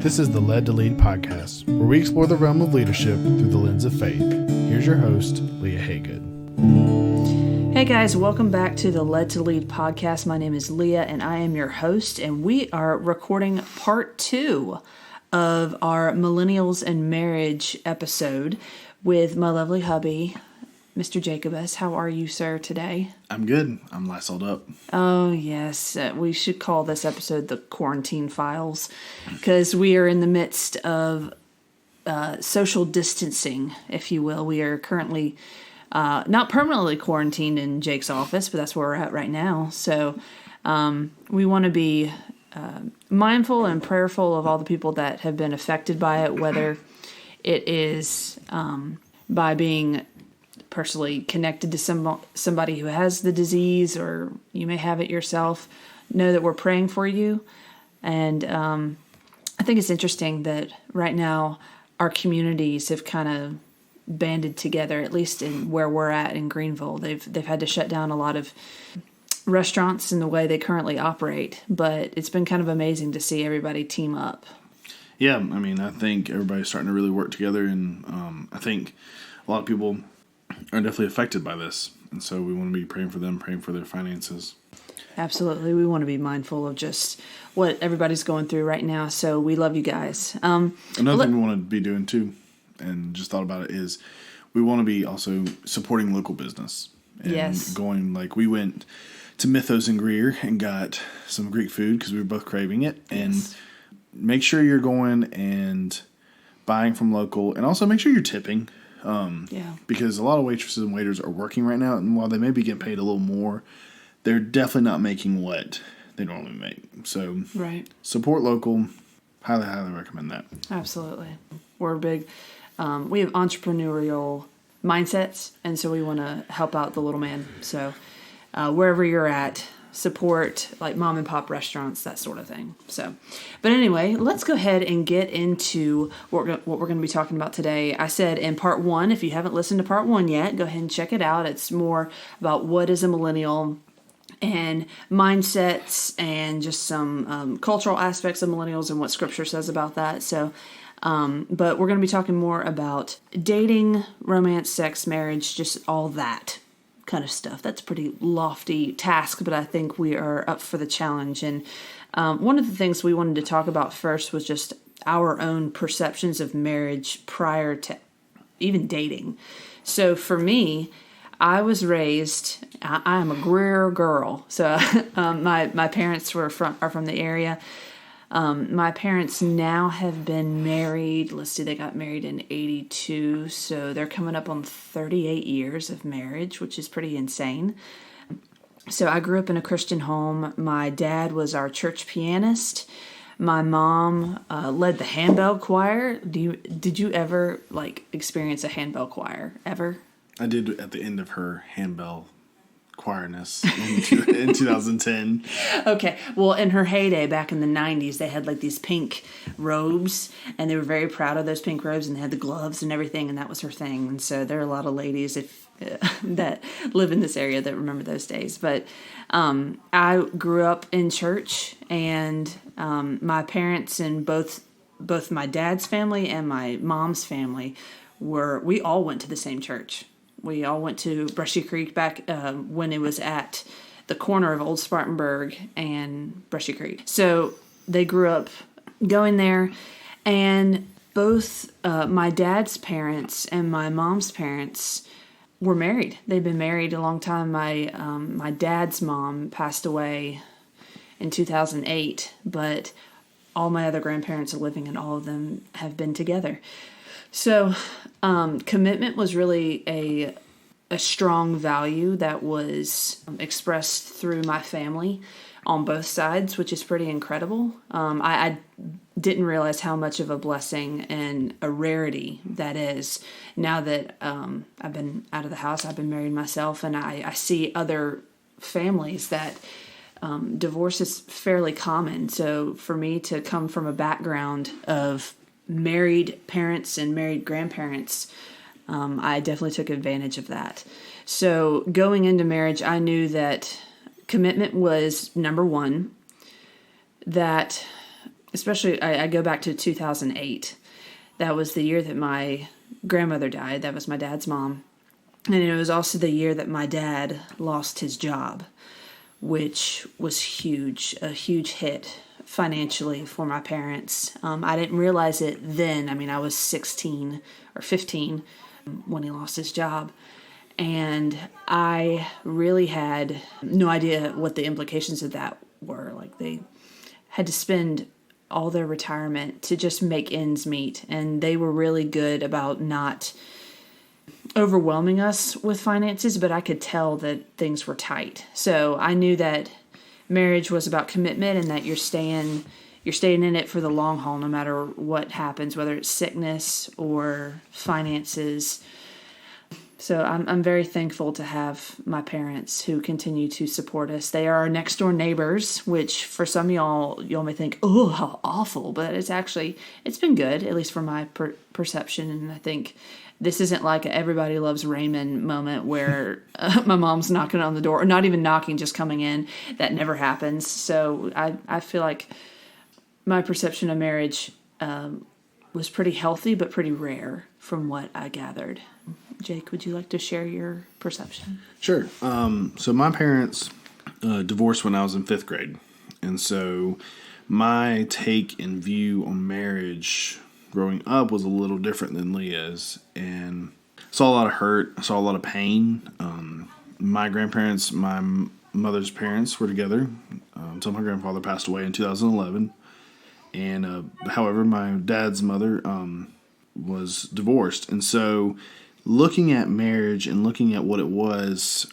This is the Led to Lead podcast, where we explore the realm of leadership through the lens of faith. Here's your host, Leah Haygood. Hey guys, welcome back to the Led to Lead podcast. My name is Leah and I am your host, and we are recording part 2 of our Millennials and Marriage episode with my lovely hubby, Mr. Jacobus. How are you, sir, today? I'm good. I'm Lysoled up. Oh, yes. We should call this episode the Quarantine Files, because we are in the midst of social distancing, if you will. We are currently not permanently quarantined in Jake's office, but that's where we're at right now. So we want to be mindful and prayerful of all the people that have been affected by it, whether it is by being personally connected to somebody who has the disease, or you may have it yourself. Know that we're praying for you. And I think it's interesting that right now our communities have kind of banded together, at least in where we're at in Greenville. They've had to shut down a lot of restaurants in the way they currently operate, but it's been kind of amazing to see everybody team up. Yeah, I mean, I think everybody's starting to really work together, and I think a lot of people are definitely affected by this, and so we want to be praying for them, praying for their finances. Absolutely. We want to be mindful of just what everybody's going through right now, so we love you guys. Another thing we want to be doing too, and just thought about it, is we want to be also supporting local business. And yes. Going, like, we went to Mythos and Greer and got some Greek food because we were both craving it. And yes. Make sure you're going and buying from local, and also make sure you're tipping. Because a lot of waitresses and waiters are working right now, and while they may be getting paid a little more, they're definitely not making what they normally make. So right. Support local. Highly, highly recommend that. Absolutely. We're big. We have entrepreneurial mindsets, and so we want to help out the little man. So wherever you're at, support like mom and pop restaurants, that sort of thing. So, but anyway, let's go ahead and get into what we're going to be talking about today. I said in part 1, if you haven't listened to part 1 yet, go ahead and check it out. It's more about what is a millennial and mindsets and just some cultural aspects of millennials and what scripture says about that. So, but we're going to be talking more about dating, romance, sex, marriage, just all that kind of stuff. That's a pretty lofty task, but I think we are up for the challenge. And one of the things we wanted to talk about first was just our own perceptions of marriage prior to even dating. So for me, I was raised, I am a Greer girl. So my parents are from the area. My parents now have been married. Let's see, they got married in 82, so they're coming up on 38 years of marriage, which is pretty insane. So I grew up in a Christian home. My dad was our church pianist. My mom led the handbell choir. Did you ever experience a handbell choir ever? I did at the end of her handbell choirness in 2010. Okay. Well, in her heyday back in the 90s, they had these pink robes, and they were very proud of those pink robes, and they had the gloves and everything, and that was her thing. And so there are a lot of ladies that live in this area that remember those days. But I grew up in church, and my parents and both my dad's family and my mom's family we all went to the same church. We all went to Brushy Creek back when it was at the corner of Old Spartanburg and Brushy Creek. So they grew up going there, and both my dad's parents and my mom's parents were married. They've been married a long time. My dad's mom passed away in 2008, but all my other grandparents are living, and all of them have been together. So commitment was really a strong value that was expressed through my family on both sides, which is pretty incredible. I didn't realize how much of a blessing and a rarity that is now that I've been out of the house. I've been married myself, and I see other families that divorce is fairly common. So for me to come from a background of married parents and married grandparents, I definitely took advantage of that. So going into marriage, I knew that commitment was number one, that especially I go back to 2008. That was the year that my grandmother died. That was my dad's mom. And it was also the year that my dad lost his job, which was huge, a huge hit financially for my parents. I didn't realize it then. I mean, I was 16 or 15 when he lost his job. And I really had no idea what the implications of that were. Like, they had to spend all their retirement to just make ends meet. And they were really good about not overwhelming us with finances, but I could tell that things were tight. So I knew that marriage was about commitment and that you're staying in it for the long haul, no matter what happens, whether it's sickness or finances. So I'm very thankful to have my parents who continue to support us. They are our next door neighbors, which for some of y'all may think, oh, how awful, but it's been good, at least from my perception. And I think this isn't like a everybody loves Raymond moment where my mom's knocking on the door, or not even knocking, just coming in. That never happens. So I feel like my perception of marriage was pretty healthy, but pretty rare from what I gathered. Jake, would you like to share your perception? Sure. So my parents divorced when I was in 5th grade. And so my take and view on marriage growing up was a little different than Leah's. And I saw a lot of hurt. I saw a lot of pain. My grandparents, my mother's parents were together until my grandfather passed away in 2011. And however, my dad's mother was divorced. And so looking at marriage and looking at what it was,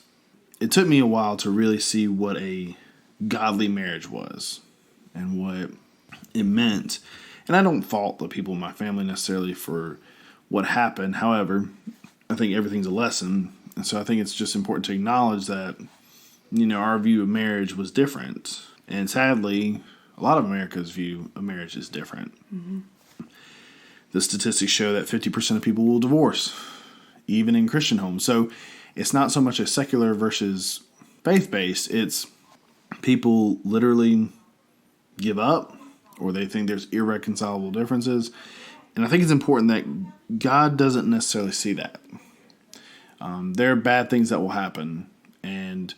it took me a while to really see what a godly marriage was and what it meant. And I don't fault the people in my family necessarily for what happened. However, I think everything's a lesson. And so I think it's just important to acknowledge that, our view of marriage was different. And sadly, a lot of America's view of marriage is different. Mm-hmm. The statistics show that 50% of people will divorce, even in Christian homes. So it's not so much a secular versus faith-based. It's people literally give up, or they think there's irreconcilable differences. And I think it's important that God doesn't necessarily see that. There are bad things that will happen, and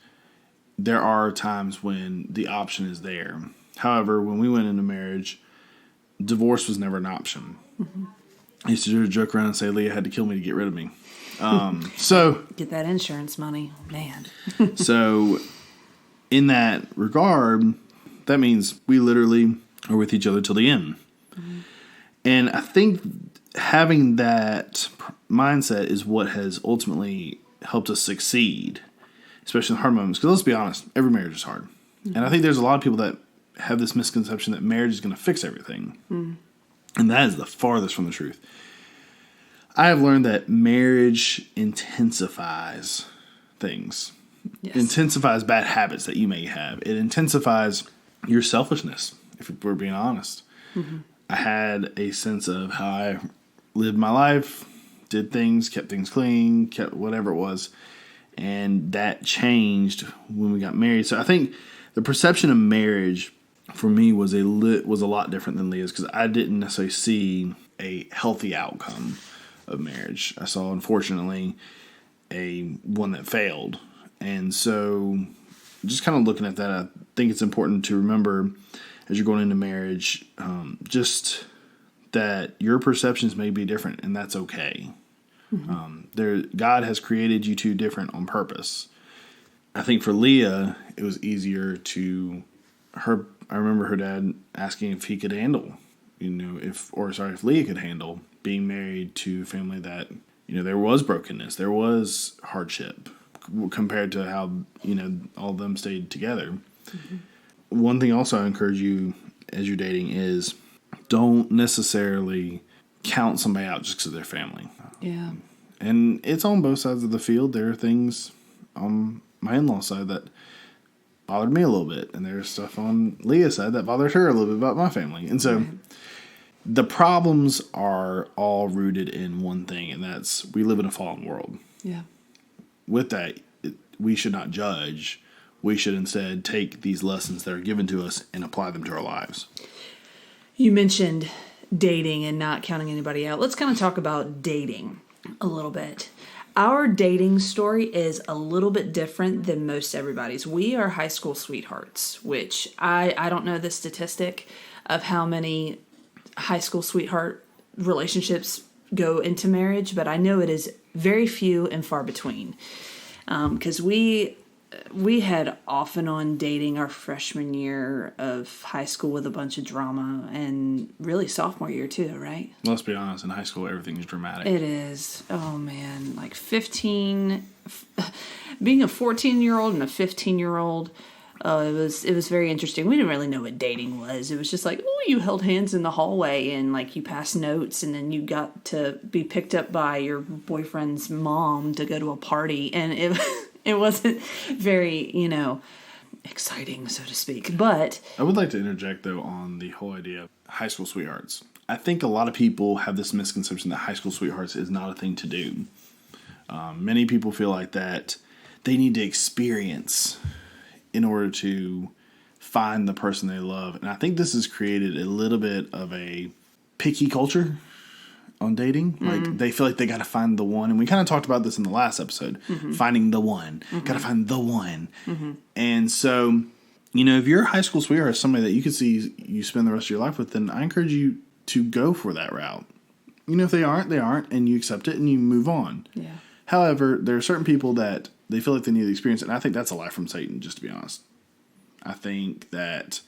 there are times when the option is there. However, when we went into marriage, divorce was never an option. Mm-hmm. I used to joke around and say Leah had to kill me to get rid of me. So get that insurance money, man. So in that regard, that means we literally are with each other till the end. Mm-hmm. And I think having that mindset is what has ultimately helped us succeed, especially in hard moments. Because let's be honest, every marriage is hard. Mm-hmm. And I think there's a lot of people that have this misconception that marriage is going to fix everything. Mm-hmm. And that is the farthest from the truth. I have learned that marriage intensifies things. Yes. Intensifies bad habits that you may have. It intensifies your selfishness, if we're being honest. Mm-hmm. I had a sense of how I lived my life, did things, kept things clean, kept whatever it was. And that changed when we got married. So I think the perception of marriage for me was a lot different than Leah's, because I didn't necessarily see a healthy outcome of marriage. I saw, unfortunately, one that failed. And so just kind of looking at that, I think it's important to remember as you're going into marriage, just that your perceptions may be different, and that's okay. Mm-hmm. God has created you two different on purpose. I think for Leah, it was easier I remember her dad asking if he could handle, if Leah could handle being married to a family that, there was brokenness, there was hardship compared to how, all of them stayed together. Mm-hmm. One thing also I encourage you as you're dating is don't necessarily count somebody out just because of their family. Yeah. And it's on both sides of the field. There are things on my in-law side that bothered me a little bit, and there's stuff on Leah's side that bothered her a little bit about my family. And so the problems are all rooted in one thing, and that's we live in a fallen world. Yeah. With that, we should not judge. We should instead take these lessons that are given to us and apply them to our lives. You mentioned dating and not counting anybody out. Let's kind of talk about dating a little bit. Our dating story is a little bit different than most everybody's. We are high school sweethearts, which I don't know the statistic of how many high school sweetheart relationships go into marriage, but I know it is very few and far between. Because we had off and on dating our freshman year of high school with a bunch of drama, and really sophomore year too, right? Let's be honest, in high school everything is dramatic. It is. Oh man, like 15, being a 14-year-old and a 15-year-old, it was very interesting. We didn't really know what dating was. It was just like, oh, you held hands in the hallway and like you passed notes, and then you got to be picked up by your boyfriend's mom to go to a party, and it wasn't very, exciting, so to speak. But I would like to interject, though, on the whole idea of high school sweethearts. I think a lot of people have this misconception that high school sweethearts is not a thing to do. Many people feel like that they need to experience in order to find the person they love. And I think this has created a little bit of a picky culture on dating. Mm-hmm. Like, they feel like they got to find the one. And we kind of talked about this in the last episode. Mm-hmm. Finding the one. Mm-hmm. Got to find the one. Mm-hmm. And so, if you're a high school sweetheart, somebody that you could see you spend the rest of your life with, then I encourage you to go for that route. If they aren't, they aren't. And you accept it and you move on. Yeah. However, there are certain people that they feel like they need the experience. And I think that's a lie from Satan, just to be honest. I think that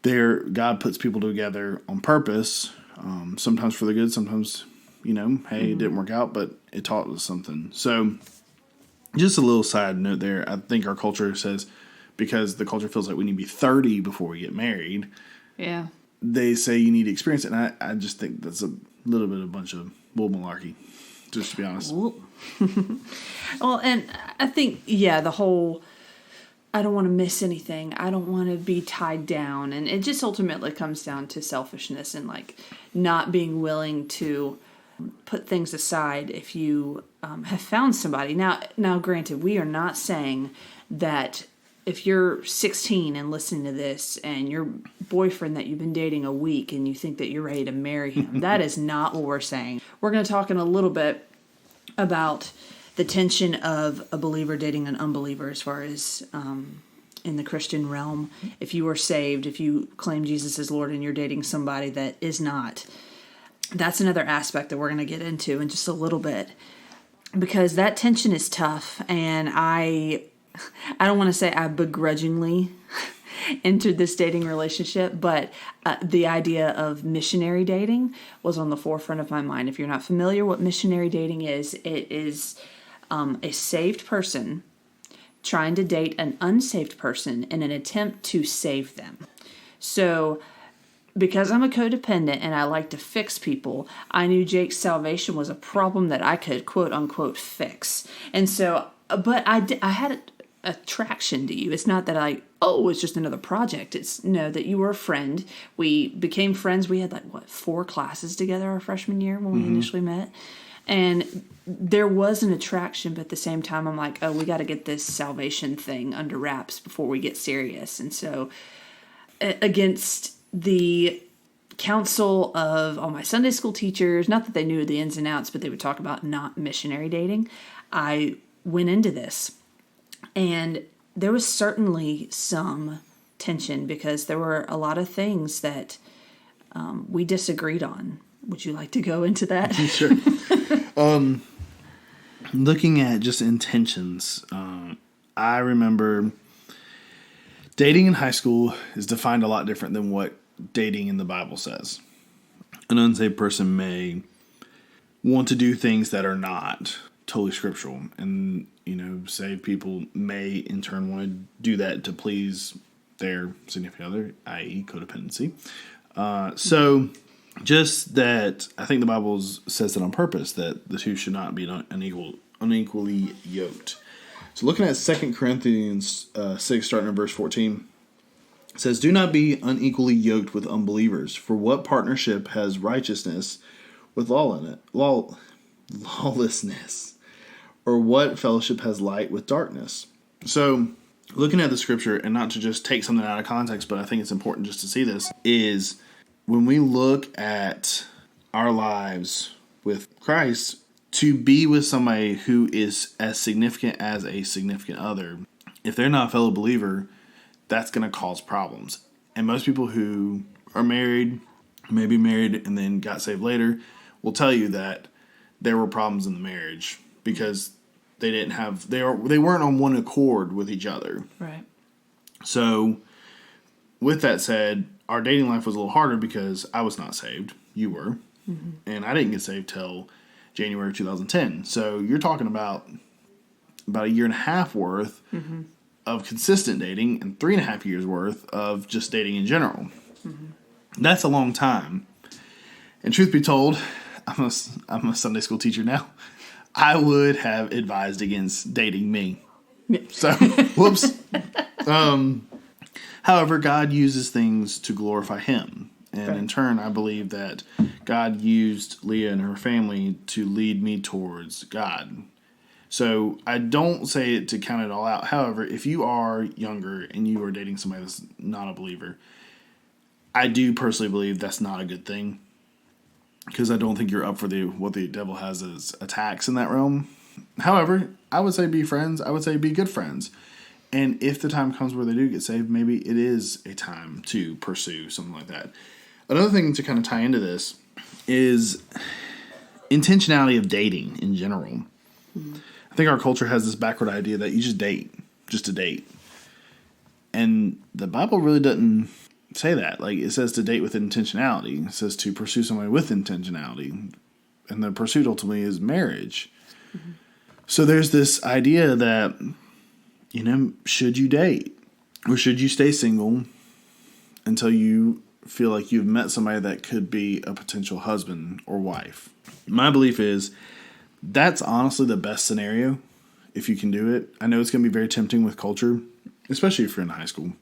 God puts people together on purpose. Sometimes for the good, sometimes, hey, it didn't work out, but it taught us something. So, just a little side note there. I think our culture says, because the culture feels like we need to be 30 before we get married. Yeah. They say you need to experience it. And I just think that's a little bit of a bunch of bull malarkey, just to be honest. Well, and I think, the whole, I don't want to miss anything. I don't want to be tied down. And it just ultimately comes down to selfishness and like not being willing to put things aside if you have found somebody. Now, granted, we are not saying that if you're 16 and listening to this and your boyfriend that you've been dating a week and you think that you're ready to marry him, that is not what we're saying. We're going to talk in a little bit about the tension of a believer dating an unbeliever as far as in the Christian realm. If you are saved, if you claim Jesus as Lord and you're dating somebody that is not, that's another aspect that we're going to get into in just a little bit, because that tension is tough. And I don't want to say I begrudgingly entered this dating relationship, but the idea of missionary dating was on the forefront of my mind. If you're not familiar what missionary dating is, it is a saved person trying to date an unsaved person in an attempt to save them. So, because I'm a codependent and I like to fix people, I knew Jake's salvation was a problem that I could quote unquote fix. And so, but I had attraction to you. It's not that it's just another project. It's that you were a friend. We became friends. We had 4 classes together our freshman year when we initially met. And there was an attraction, but at the same time, I'm like, we got to get this salvation thing under wraps before we get serious. And so, against the counsel of all my Sunday school teachers, not that they knew the ins and outs, but they would talk about not missionary dating, I went into this. And there was certainly some tension because there were a lot of things that we disagreed on. Would you like to go into that? Sure. Looking at just intentions, I remember dating in high school is defined a lot different than what dating in the Bible says. An unsaved person may want to do things that are not totally scriptural, and saved people may in turn want to do that to please their significant other, i.e. codependency. So just that, I think the Bible says that on purpose, that the two should not be unequally yoked. So looking at 2 Corinthians 6, starting in verse 14, it says, "Do not be unequally yoked with unbelievers, for what partnership has righteousness with lawlessness? Or what fellowship has light with darkness?" So, looking at the scripture, and not to just take something out of context, but I think it's important just to see this, is when we look at our lives with Christ, to be with somebody who is as significant as a significant other, if they're not a fellow believer, that's going to cause problems. And most people who are married, maybe married and then got saved later, will tell you that there were problems in the marriage because they weren't on one accord with each other. Right. So, with that said, our dating life was a little harder because I was not saved. You were. Mm-hmm. And I didn't get saved till January 2010. So, you're talking about a year and a half worth mm-hmm. of consistent dating and 3.5 years worth of just dating in general. Mm-hmm. That's a long time. And truth be told, I'm a Sunday school teacher now. I would have advised against dating me. So, whoops. However, God uses things to glorify Him. And right. In turn, I believe that God used Leah and her family to lead me towards God. So, I don't say it to count it all out. However, if you are younger and you are dating somebody that's not a believer, I do personally believe that's not a good thing. Because I don't think you're up for what the devil has as attacks in that realm. However, I would say be friends. I would say be good friends. And if the time comes where they do get saved, maybe it is a time to pursue something like that. Another thing to kind of tie into this is intentionality of dating in general. Mm-hmm. I think our culture has this backward idea that you just date, just to date. And the Bible really doesn't say that. Like, it says to date with intentionality. It says to pursue somebody with intentionality. And the pursuit ultimately is marriage. Mm-hmm. So there's this idea that, should you date? Or should you stay single until you feel like you've met somebody that could be a potential husband or wife? My belief is that's honestly the best scenario if you can do it. I know it's going to be very tempting with culture, especially if you're in high school.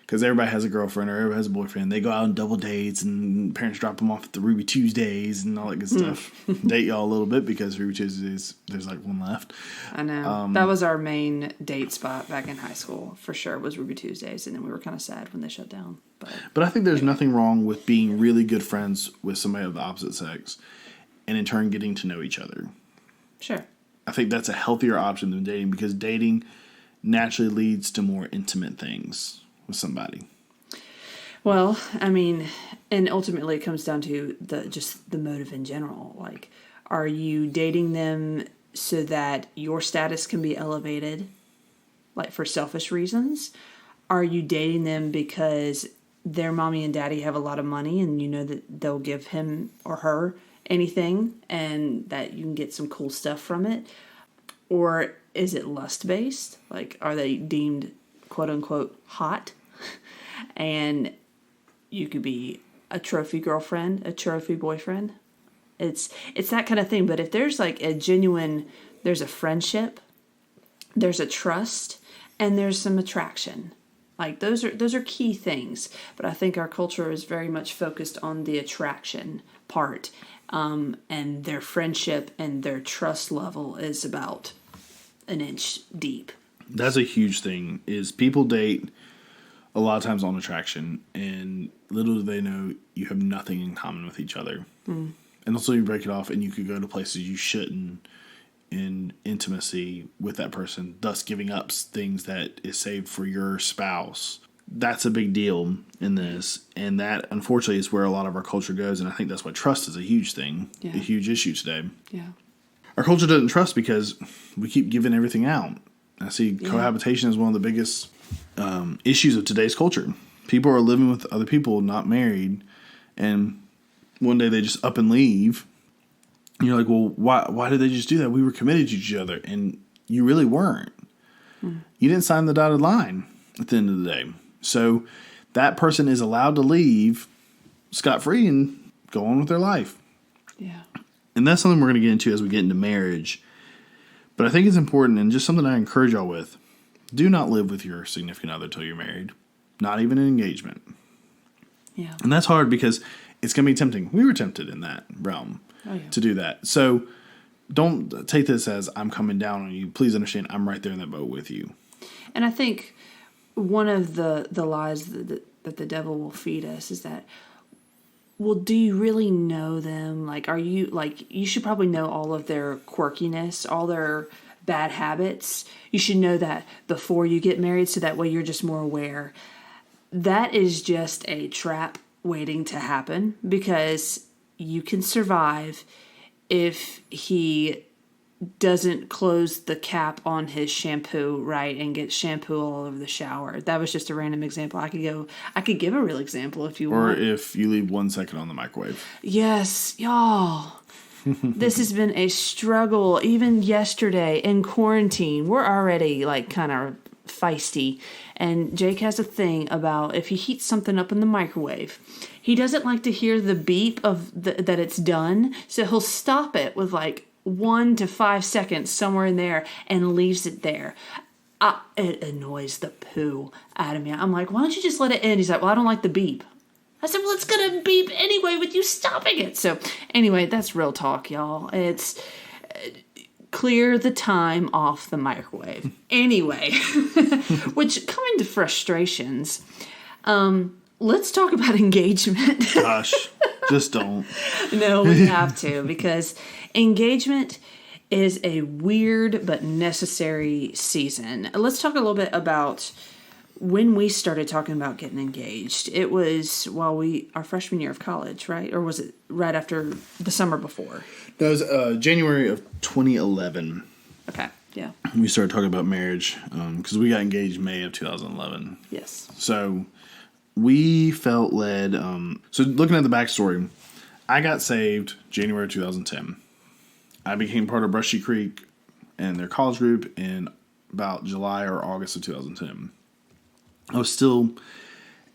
Because everybody has a girlfriend or everybody has a boyfriend. They go out on double dates and parents drop them off at the Ruby Tuesdays and all that good stuff. Date y'all a little bit because Ruby Tuesdays, there's like one left. I know. That was our main date spot back in high school, for sure, was Ruby Tuesdays. And then we were kind of sad when they shut down. But I think there's nothing wrong with being really good friends with somebody of the opposite sex and in turn getting to know each other. Sure. I think that's a healthier option than dating because dating naturally leads to more intimate things with somebody. Well, I mean, and ultimately it comes down to the motive in general. Like, are you dating them so that your status can be elevated, like for selfish reasons? Are you dating them because their mommy and daddy have a lot of money and you know that they'll give him or her anything and that you can get some cool stuff from it? Or is it lust-based? Like, are they deemed quote-unquote hot? And you could be a trophy girlfriend, a trophy boyfriend. It's that kind of thing. But if there's like there's a friendship, there's a trust, and there's some attraction. Like, those are key things. But I think our culture is very much focused on the attraction part. And their friendship and their trust level is about an inch deep. That's a huge thing, is people date a lot of times on attraction, and little do they know you have nothing in common with each other. Mm. And also you break it off and you could go to places you shouldn't in intimacy with that person, thus giving up things that is saved for your spouse. That's a big deal in this, and that unfortunately is where a lot of our culture goes, and I think that's why trust is a huge thing, a huge issue today. Yeah. Our culture doesn't trust because we keep giving everything out. I see cohabitation is one of the biggest issues of today's culture. People are living with other people, not married, and one day they just up and leave. And you're like, well, why did they just do that? We were committed to each other, and you really weren't. You didn't sign the dotted line at the end of the day. So that person is allowed to leave scot-free and go on with their life. Yeah. And that's something we're going to get into as we get into marriage. But I think it's important, and just something I encourage y'all with. Do not live with your significant other till you're married. Not even an engagement. Yeah. And that's hard because it's going to be tempting. We were tempted in that realm to do that. So don't take this as I'm coming down on you. Please understand I'm right there in that boat with you. And I think one of the lies that the devil will feed us is that well, do you really know them? Like, are you, like, you should probably know all of their quirkiness, all their bad habits. You should know that before you get married, so that way you're just more aware. That is just a trap waiting to happen, because you can survive if he doesn't close the cap on his shampoo right and get shampoo all over the shower. That was just a random example. I could give a real example if you want. Or if you leave 1 second on the microwave. Yes, y'all. This has been a struggle. Even yesterday in quarantine, we're already like kind of feisty. And Jake has a thing about if he heats something up in the microwave, he doesn't like to hear the beep of that it's done. So he'll stop it with like 1 to 5 seconds somewhere in there and leaves it there. It annoys the poo out of me. I'm like, why don't you just let it in? He's like, well, I don't like the beep. I said, well, it's going to beep anyway with you stopping it. So anyway, that's real talk, y'all. It's clear the time off the microwave. Anyway, which coming to frustrations, let's talk about engagement. Gosh, just don't. No, we have to, because engagement is a weird but necessary season. Let's talk a little bit about when we started talking about getting engaged. It was while our freshman year of college, right? Or was it right after the summer before? That was January of 2011. Okay, yeah. We started talking about marriage because we got engaged May of 2011. Yes. So we felt led. So looking at the backstory, I got saved January 2010. I became part of Brushy Creek and their college group in about July or August of 2010. I was still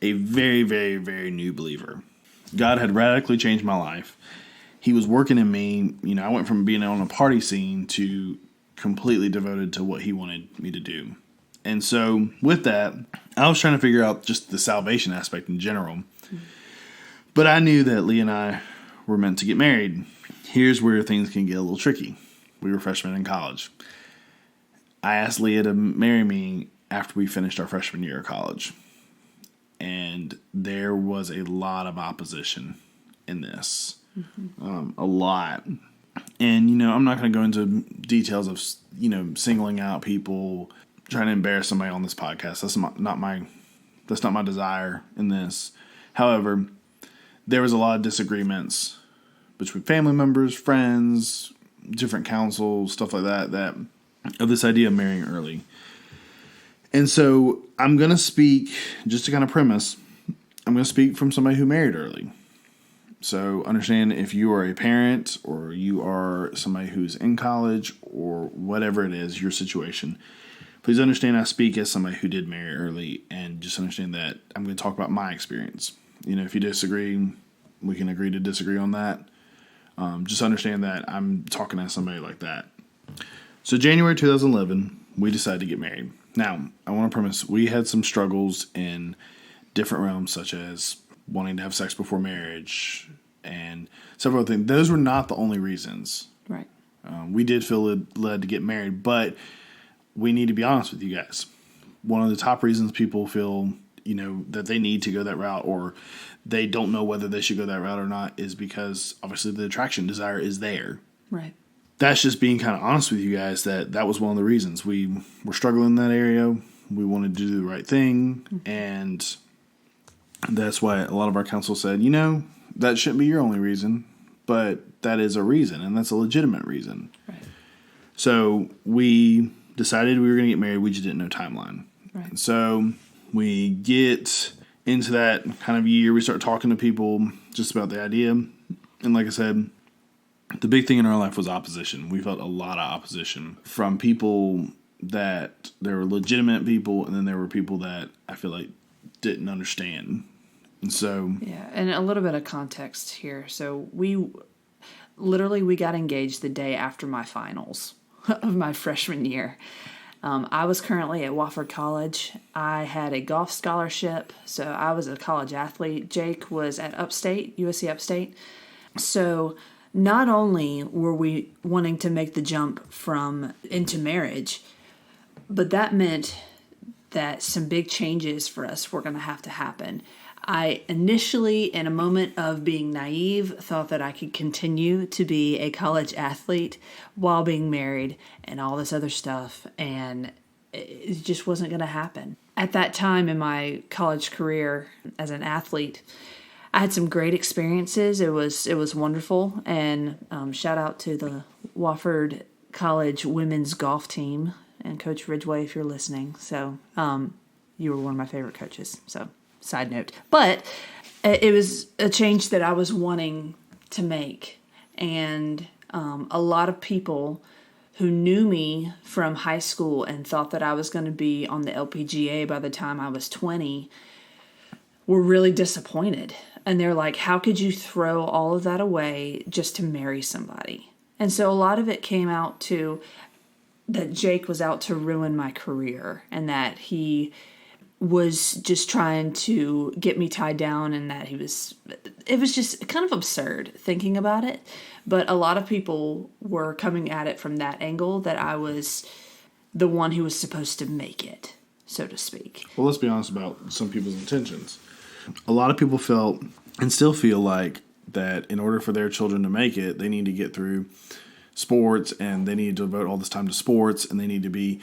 a very, very, very new believer. God had radically changed my life. He was working in me. You know, I went from being on a party scene to completely devoted to what he wanted me to do. And so with that, I was trying to figure out just the salvation aspect in general. But I knew that Leah and I were meant to get married. Here's where things can get a little tricky. We were freshmen in college. I asked Leah to marry me after we finished our freshman year of college. And there was a lot of opposition in this. Mm-hmm. A lot. And, you know, I'm not going to go into details of, you know, singling out people, trying to embarrass somebody on this podcast. That's not my desire in this. However, there was a lot of disagreements between family members, friends, different councils, stuff like that of this idea of marrying early. And so I'm going to speak, just to kind of premise, I'm going to speak from somebody who married early. So understand, if you are a parent or you are somebody who's in college or whatever it is, your situation, please understand I speak as somebody who did marry early, and just understand that I'm going to talk about my experience. You know, if you disagree, we can agree to disagree on that. Just understand that I'm talking as somebody like that. So January 2011, we decided to get married. Now, I want to premise, we had some struggles in different realms, such as wanting to have sex before marriage and several other things. Those were not the only reasons. Right. We did feel led to get married, but we need to be honest with you guys. One of the top reasons people feel, you know, that they need to go that route, or they don't know whether they should go that route or not, is because obviously the attraction desire is there. Right. That's just being kind of honest with you guys, that was one of the reasons. We were struggling in that area. We wanted to do the right thing. Mm-hmm. And that's why a lot of our counsel said, you know, that shouldn't be your only reason, but that is a reason, and that's a legitimate reason. Right. So we decided we were going to get married. We just didn't know timeline. Right. And so we get into that kind of year. We start talking to people just about the idea. And like I said, the big thing in our life was opposition. We felt a lot of opposition from people that there were legitimate people, and then there were people that I feel like didn't understand. And so, yeah, and a little bit of context here. So we got engaged the day after my finals of my freshman year. I was currently at Wofford College. I had a golf scholarship, so I was a college athlete. Jake was at Upstate, USC Upstate. So not only were we wanting to make the jump into marriage, but that meant that some big changes for us were going to happen. I initially, in a moment of being naive, thought that I could continue to be a college athlete while being married and all this other stuff, and it just wasn't going to happen. At that time in my college career as an athlete, I had some great experiences. It was wonderful, and shout out to the Wofford College women's golf team and Coach Ridgway if you're listening. So you were one of my favorite coaches. So side note, but it was a change that I was wanting to make, and a lot of people who knew me from high school and thought that I was going to be on the LPGA by the time I was 20 were really disappointed. And they're like, how could you throw all of that away just to marry somebody? And so a lot of it came out to that Jake was out to ruin my career, and that he was just trying to get me tied down, and that it was just kind of absurd thinking about it. But a lot of people were coming at it from that angle, that I was the one who was supposed to make it, so to speak. Well, let's be honest about some people's intentions. A lot of people felt and still feel like that in order for their children to make it, they need to get through sports, and they need to devote all this time to sports, and they need to be,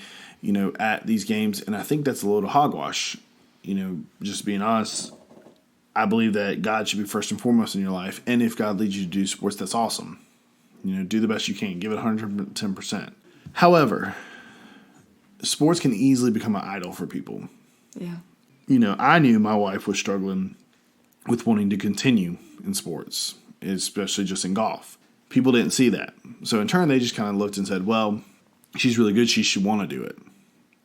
at these games. And I think that's a little hogwash. Just being honest, I believe that God should be first and foremost in your life. And if God leads you to do sports, that's awesome. Do the best you can. Give it 110%. However, sports can easily become an idol for people. Yeah. I knew my wife was struggling with wanting to continue in sports, especially just in golf. People didn't see that. So in turn, they just kind of looked and said, well, she's really good. She should want to do it.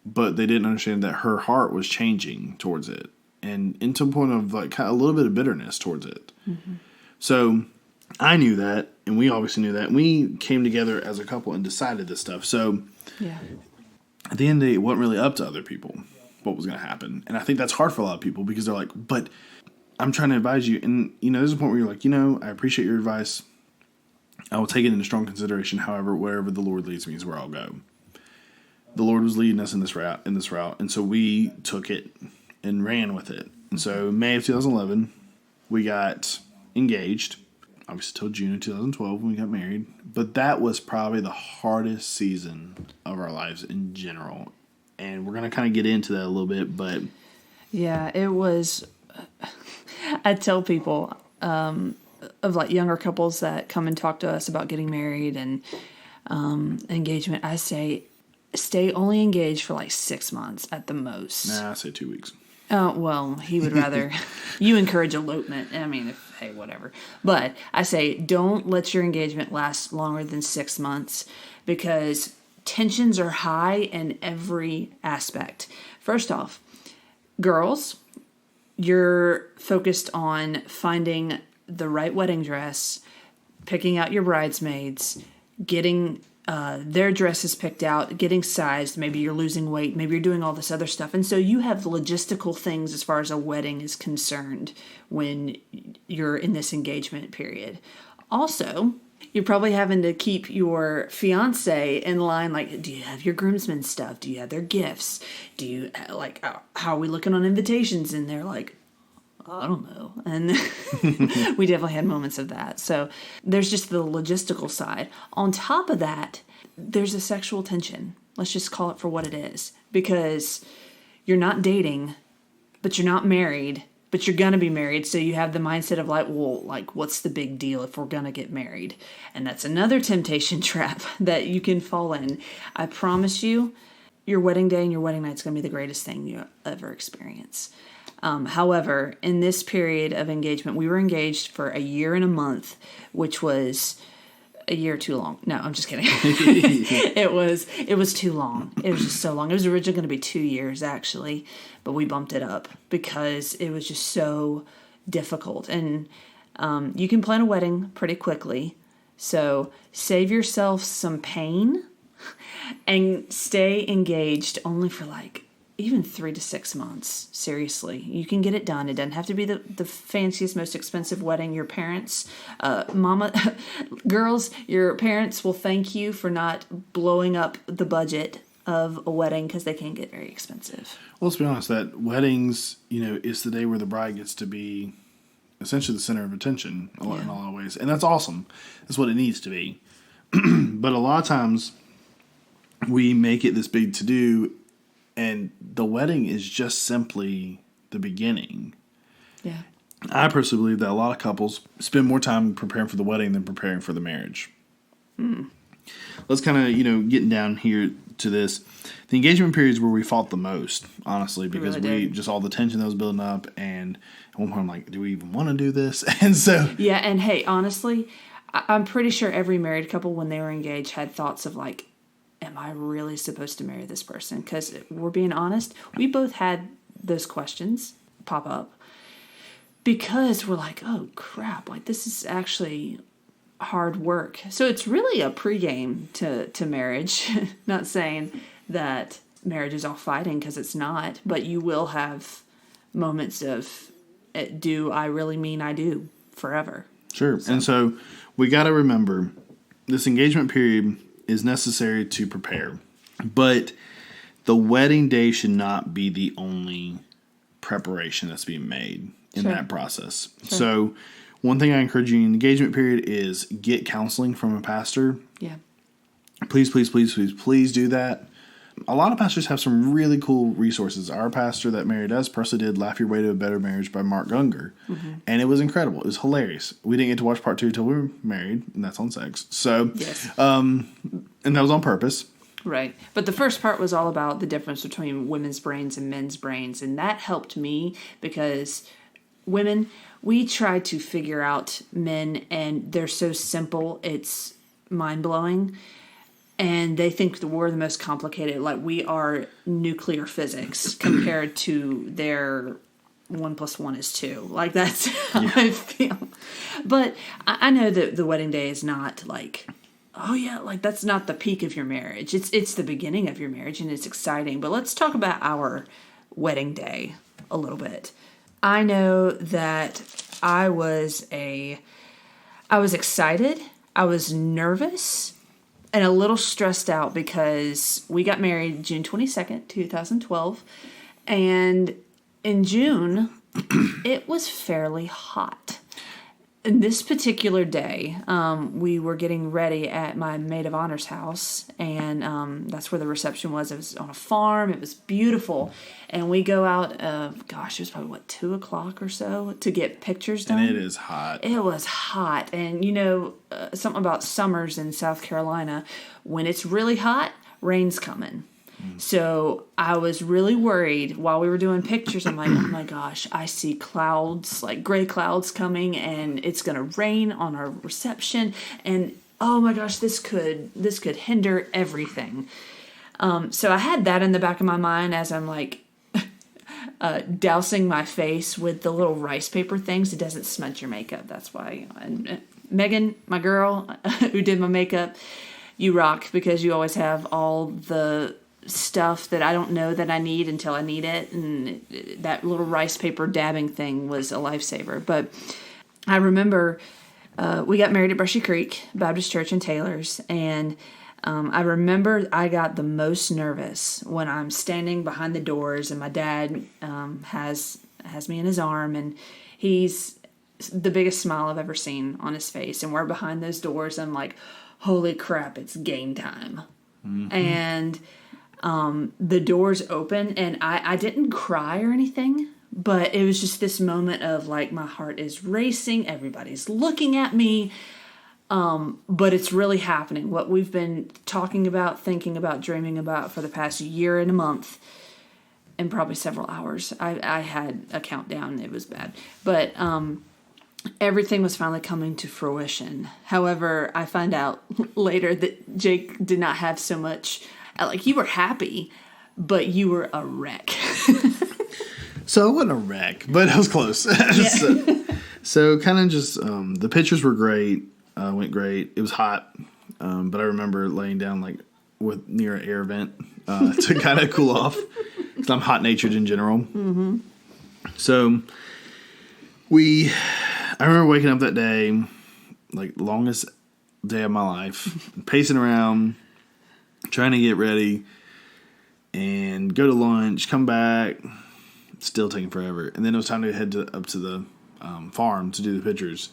But they didn't understand that her heart was changing towards it, and into a point of like kind of a little bit of bitterness towards it. Mm-hmm. So I knew that, and we obviously knew that. And we came together as a couple and decided this stuff. So at the end of the day, it wasn't really up to other people what was going to happen. And I think that's hard for a lot of people, because they're like, but I'm trying to advise you. And, there's a point where you're like, I appreciate your advice. I will take it into strong consideration. However, wherever the Lord leads me is where I'll go. The Lord was leading us in this route. And so we took it and ran with it. And so May of 2011, we got engaged. Obviously till June of 2012 when we got married. But that was probably the hardest season of our lives in general. And we're going to kind of get into that a little bit, but... Yeah, it was... I tell people of like younger couples that come and talk to us about getting married and engagement, I say, stay only engaged for like 6 months at the most. Nah, I say 2 weeks. Oh, well, he would rather... You encourage elopement. I mean, hey, whatever. But I say, don't let your engagement last longer than 6 months, because tensions are high in every aspect. First off, girls, you're focused on finding the right wedding dress, picking out your bridesmaids, getting their dresses picked out, getting sized. Maybe you're losing weight. Maybe you're doing all this other stuff. And so you have logistical things as far as a wedding is concerned when you're in this engagement period. Also, you're probably having to keep your fiance in line. Like, do you have your groomsmen stuff? Do you have their gifts? Do you, like, how are we looking on invitations? And they're like, I don't know. And we definitely had moments of that. So there's just the logistical side. On top of that, there's a sexual tension. Let's just call it for what it is. Because you're not dating, but you're not married, but you're going to be married. So you have the mindset of like, well, like, what's the big deal if we're going to get married? And that's another temptation trap that you can fall in. I promise you, your wedding day and your wedding night's going to be the greatest thing you ever experience. However, in this period of engagement, we were engaged for a year and a month, which was a year too long. No, I'm just kidding. It was too long. It was just so long. It was originally going to be 2 years, actually, but we bumped it up because it was just so difficult. And you can plan a wedding pretty quickly, so save yourself some pain and stay engaged only for like even 3 to 6 months. Seriously, you can get it done. It doesn't have to be the fanciest, most expensive wedding. Your parents, girls, your parents will thank you for not blowing up the budget of a wedding because they can get very expensive. Well, let's be honest, that weddings, is the day where the bride gets to be essentially the center of attention in a lot of ways. And that's awesome. That's what it needs to be. But a lot of times we make it this big to-do, and the wedding is just simply the beginning. Yeah. I personally believe that a lot of couples spend more time preparing for the wedding than preparing for the marriage. Let's kind of, getting down here to this. The engagement period is where we fought the most, honestly, because we just all the tension that was building up, and at one point I'm like, do we even want to do this? And so... Yeah, and hey, honestly, I'm pretty sure every married couple, when they were engaged, had thoughts of like, am I really supposed to marry this person? Because we're being honest, we both had those questions pop up. Because we're like, oh crap, like this is actually hard work. So it's really a pregame to marriage. Not saying that marriage is all fighting, because it's not, but you will have moments of, do I really mean I do forever? Sure. And so we got to remember this engagement period is necessary to prepare, but the wedding day should not be the only preparation that's being made in that process. Sure. So one thing I encourage you in the engagement period is get counseling from a pastor. Yeah. Please, please, please, please, please do that. A lot of pastors have some really cool resources. Our pastor that married us personally did Laugh Your Way to a Better Marriage by Mark Gungor. And it was incredible. It was hilarious. We didn't get to watch part 2 until we were married, and that's on sex. So, yes. And that was on purpose. Right. But the first part was all about the difference between women's brains and men's brains. And that helped me because women, we try to figure out men, and they're so simple, it's mind-blowing. And they think that we're the most complicated, like we are nuclear physics compared to their 1 + 1 is 2. Like that's how I feel. But I know that the wedding day is not like, oh yeah, like that's not the peak of your marriage. It's the beginning of your marriage, and it's exciting. But let's talk about our wedding day a little bit. I know that I was excited, I was nervous, and a little stressed out because we got married June 22nd, 2012. And in June, it was fairly hot. And this particular day, we were getting ready at my maid of honor's house. And that's where the reception was. It was on a farm. It was beautiful. And we go out, it was probably, 2 o'clock or so to get pictures done. And it is hot. It was hot. And, something about summers in South Carolina, when it's really hot, rain's coming. So I was really worried while we were doing pictures. I'm like, oh my gosh, I see clouds, like gray clouds coming, and it's going to rain on our reception. And oh my gosh, this could hinder everything. So I had that in the back of my mind as I'm like dousing my face with the little rice paper things. It doesn't smudge your makeup. That's why. And Megan, my girl who did my makeup, you rock, because you always have all the stuff that I don't know that I need until I need it, and that little rice paper dabbing thing was a lifesaver. But I remember we got married at Brushy Creek Baptist Church in Taylor's, and I remember I got the most nervous when I'm standing behind the doors, and my dad has me in his arm, and he's the biggest smile I've ever seen on his face, and we're behind those doors. And I'm like, holy crap, it's game time. And the doors open, and I didn't cry or anything, but it was just this moment of like, my heart is racing, everybody's looking at me, but it's really happening. What we've been talking about, thinking about, dreaming about for the past year and a month, and probably several hours. I had a countdown, it was bad, but everything was finally coming to fruition. However, I find out later that Jake did not have so much. Like, you were happy, but you were a wreck. So it wasn't a wreck, but it was close. Yeah. so kind of just, the pictures were great, went great. It was hot, but I remember laying down like near an air vent to kind of cool off, because I'm hot-natured in general. So I remember waking up that day, like longest day of my life, pacing around, trying to get ready, and go to lunch, come back, still taking forever. And then it was time to head up to the farm to do the pictures.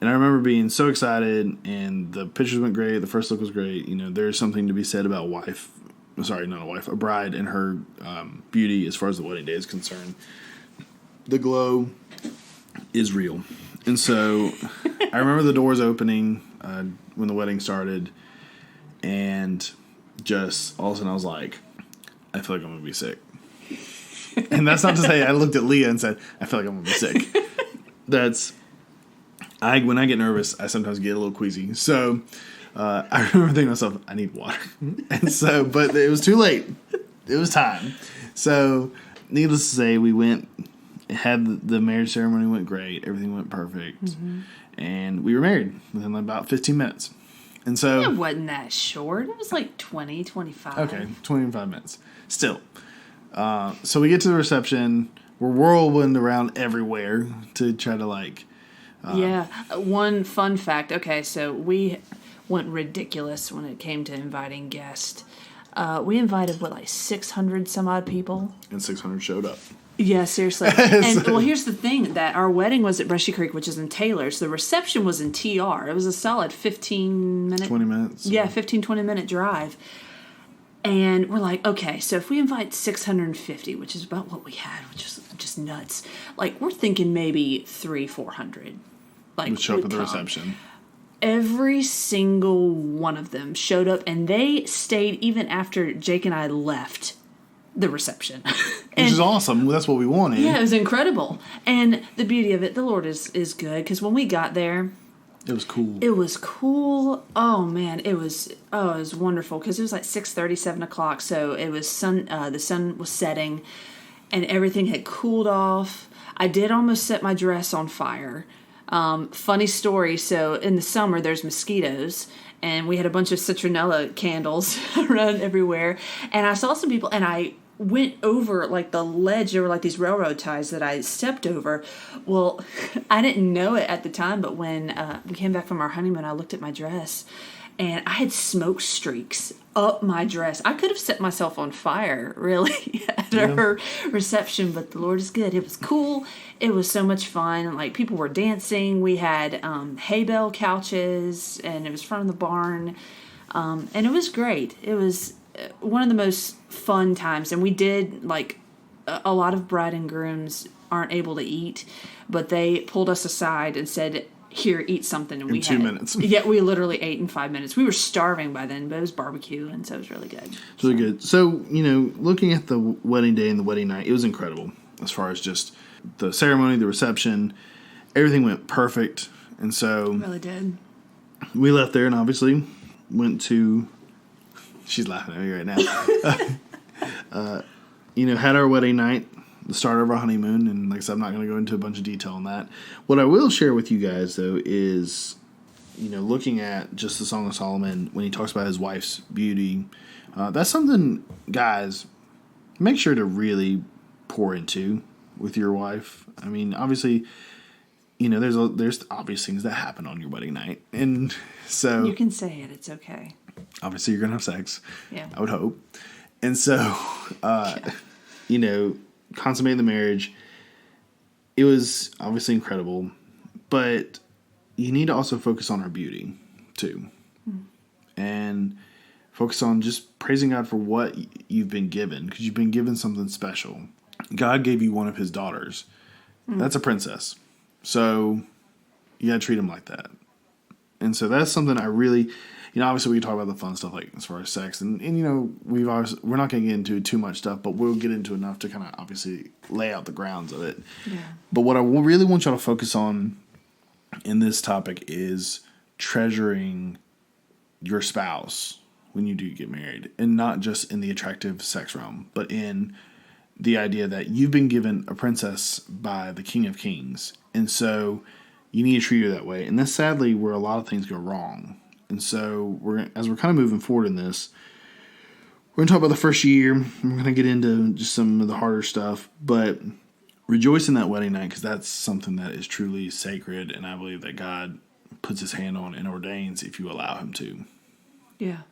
And I remember being so excited, and the pictures went great. The first look was great. There's something to be said about a bride and her beauty as far as the wedding day is concerned. The glow is real. And so I remember the doors opening when the wedding started, and just all of a sudden I was like, I feel like I'm going to be sick. And that's not to say I looked at Leah and said, I feel like I'm going to be sick. When I get nervous, I sometimes get a little queasy. So I remember thinking to myself, I need water. But it was too late. It was time. So needless to say, we went, had the marriage ceremony, went great. Everything went perfect. Mm-hmm. And we were married within about 15 minutes. And so it wasn't that short. It was like 20, 25. Okay, 25 minutes. Still. So we get to the reception. We're whirlwind around everywhere to try to yeah. One fun fact. Okay, so we went ridiculous when it came to inviting guests. We invited, 600 some odd people? And 600 showed up. Yeah, seriously. And here's the thing, that our wedding was at Brushy Creek, which is in Taylor. So the reception was in TR. It was a solid 15 minute. 20 minutes. Yeah, 15, 20 minute drive. And we're like, okay, so if we invite 650, which is about what we had, which is just nuts. We're thinking maybe 300-400. Would show up at the reception. Every single one of them showed up, and they stayed even after Jake and I left the reception. Which is awesome. That's what we wanted. Yeah, it was incredible. And the beauty of it, the Lord is good, because when we got there, it was cool. It was cool. Oh man, it was wonderful, because it was 6:30, 7 o'clock. So it was the sun was setting, and everything had cooled off. I did almost set my dress on fire. Funny story. So in the summer, there's mosquitoes, and we had a bunch of citronella candles around everywhere. And I saw some people, and I went over the ledge. There were these railroad ties that I stepped over. Well, I didn't know it at the time, but when we came back from our honeymoon, I looked at my dress, and I had smoke streaks up my dress. I could have set myself on fire, really, at her reception, but the Lord is good. It was cool. It was so much fun. People were dancing. We had hay bale couches, and it was from the barn, and it was great. It was one of the most fun times, and we did, a lot of bride and grooms aren't able to eat, but they pulled us aside and said, here, eat something. And in 2 minutes. Yeah, we literally ate in 5 minutes. We were starving by then, but it was barbecue, and so it was really good. It's really good. So, looking at the wedding day and the wedding night, it was incredible as far as just the ceremony, the reception. Everything went perfect. And so it really did. We left there and obviously went to... She's laughing at me right now. Had our wedding night, the start of our honeymoon, and like I said, I'm not going to go into a bunch of detail on that. What I will share with you guys, though, is, looking at just the Song of Solomon, when he talks about his wife's beauty, that's something, guys, make sure to really pour into with your wife. I mean, obviously, there's obvious things that happen on your wedding night, and so... You can say it, it's okay. Obviously, you're going to have sex. Yeah. I would hope. And so, consummating the marriage, it was obviously incredible, but you need to also focus on her beauty, too. Mm. And focus on just praising God for what you've been given, because you've been given something special. God gave you one of his daughters. Mm. That's a princess. So, you got to treat him like that. And so that's something I really... obviously we talk about the fun stuff, as far as sex, and we're not going to get into too much stuff, but we'll get into enough to kind of obviously lay out the grounds of it. Yeah. But what I really want y'all to focus on in this topic is treasuring your spouse when you do get married, and not just in the attractive sex realm, but in the idea that you've been given a princess by the King of Kings, and so you need to treat her that way. And that's sadly where a lot of things go wrong. And so as we're kind of moving forward in this, we're going to talk about the first year. We're going to get into just some of the harder stuff, but rejoice in that wedding night, because that's something that is truly sacred, and I believe that God puts his hand on and ordains if you allow him to. Yeah.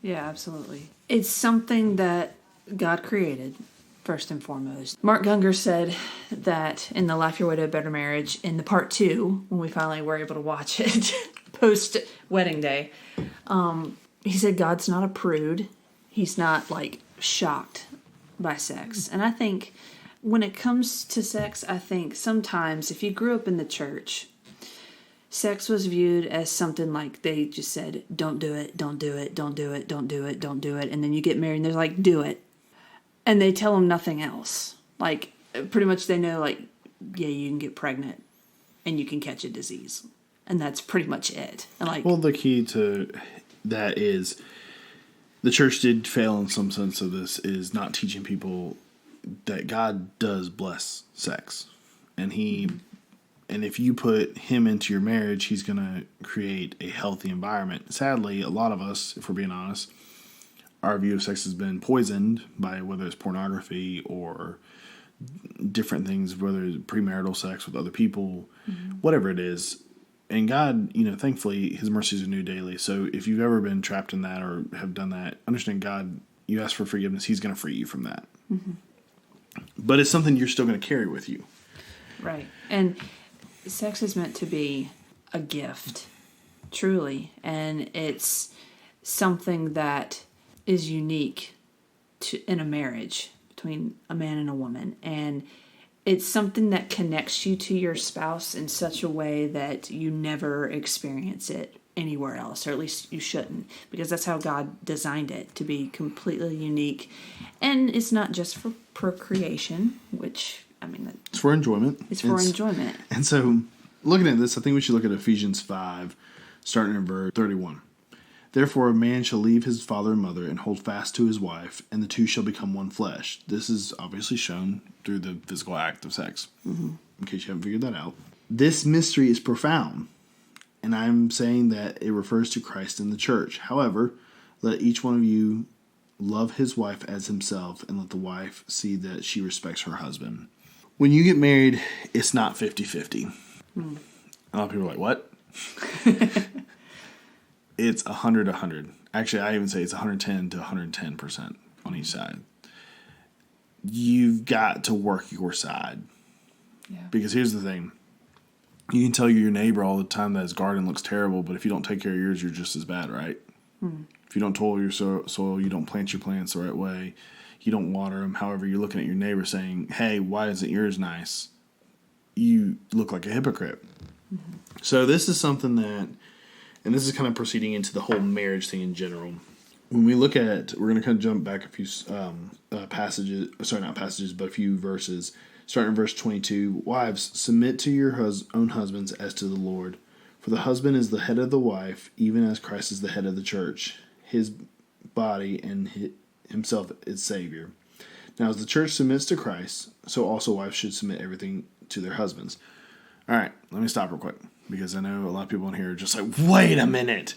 Yeah, absolutely. It's something that God created, first and foremost. Mark Gungor said that in the Life Your Way to a Better Marriage, in the part 2, when we finally were able to watch it, post-wedding day, he said God's not a prude. He's not, like, shocked by sex. And I think when it comes to sex, I think sometimes if you grew up in the church, sex was viewed as something like they just said, don't do it, don't do it, don't do it, don't do it, don't do it. And then you get married and they're like, do it. And they tell them nothing else. Like, pretty much they know, like, yeah, you can get pregnant and you can catch a disease. And that's pretty much it. And like, well, the key to that is the church did fail in some sense of this, is not teaching people that God does bless sex. And if you put him into your marriage, he's going to create a healthy environment. Sadly, a lot of us, if we're being honest, our view of sex has been poisoned by whether it's pornography or different things, whether it's premarital sex with other people, whatever it is. And God, thankfully, his mercies are new daily. So if you've ever been trapped in that or have done that, understand God, you ask for forgiveness, he's going to free you from that. Mm-hmm. But it's something you're still going to carry with you. Right. And sex is meant to be a gift, truly. And it's something that is unique in a marriage between a man and a woman. And it's something that connects you to your spouse in such a way that you never experience it anywhere else, or at least you shouldn't, because that's how God designed it, to be completely unique. And it's not just for procreation, which, it's for enjoyment. It's for enjoyment. And so, looking at this, I think we should look at Ephesians 5, starting in verse 31. Therefore, a man shall leave his father and mother and hold fast to his wife, and the two shall become one flesh. This is obviously shown through the physical act of sex, in case you haven't figured that out. This mystery is profound, and I'm saying that it refers to Christ and the church. However, let each one of you love his wife as himself, and let the wife see that she respects her husband. When you get married, it's not 50-50. A lot of people are like, what? It's 100-100. Actually, I even say it's 110 to 110% on each side. You've got to work your side. Yeah. Because here's the thing. You can tell your neighbor all the time that his garden looks terrible, but if you don't take care of yours, you're just as bad, right? If you don't toil your soil, you don't plant your plants the right way, you don't water them. However, you're looking at your neighbor saying, hey, why isn't yours nice? You look like a hypocrite. So this is something that... And this is kind of proceeding into the whole marriage thing in general. When we look at, we're going to kind of jump back a few passages, sorry, not passages, but a few verses. Starting in verse 22, wives, submit to your own husbands as to the Lord. For the husband is the head of the wife, even as Christ is the head of the church, his body, and himself its Savior. Now, as the church submits to Christ, so also wives should submit everything to their husbands. All right, let me stop real quick, because I know a lot of people in here are just like, wait a minute.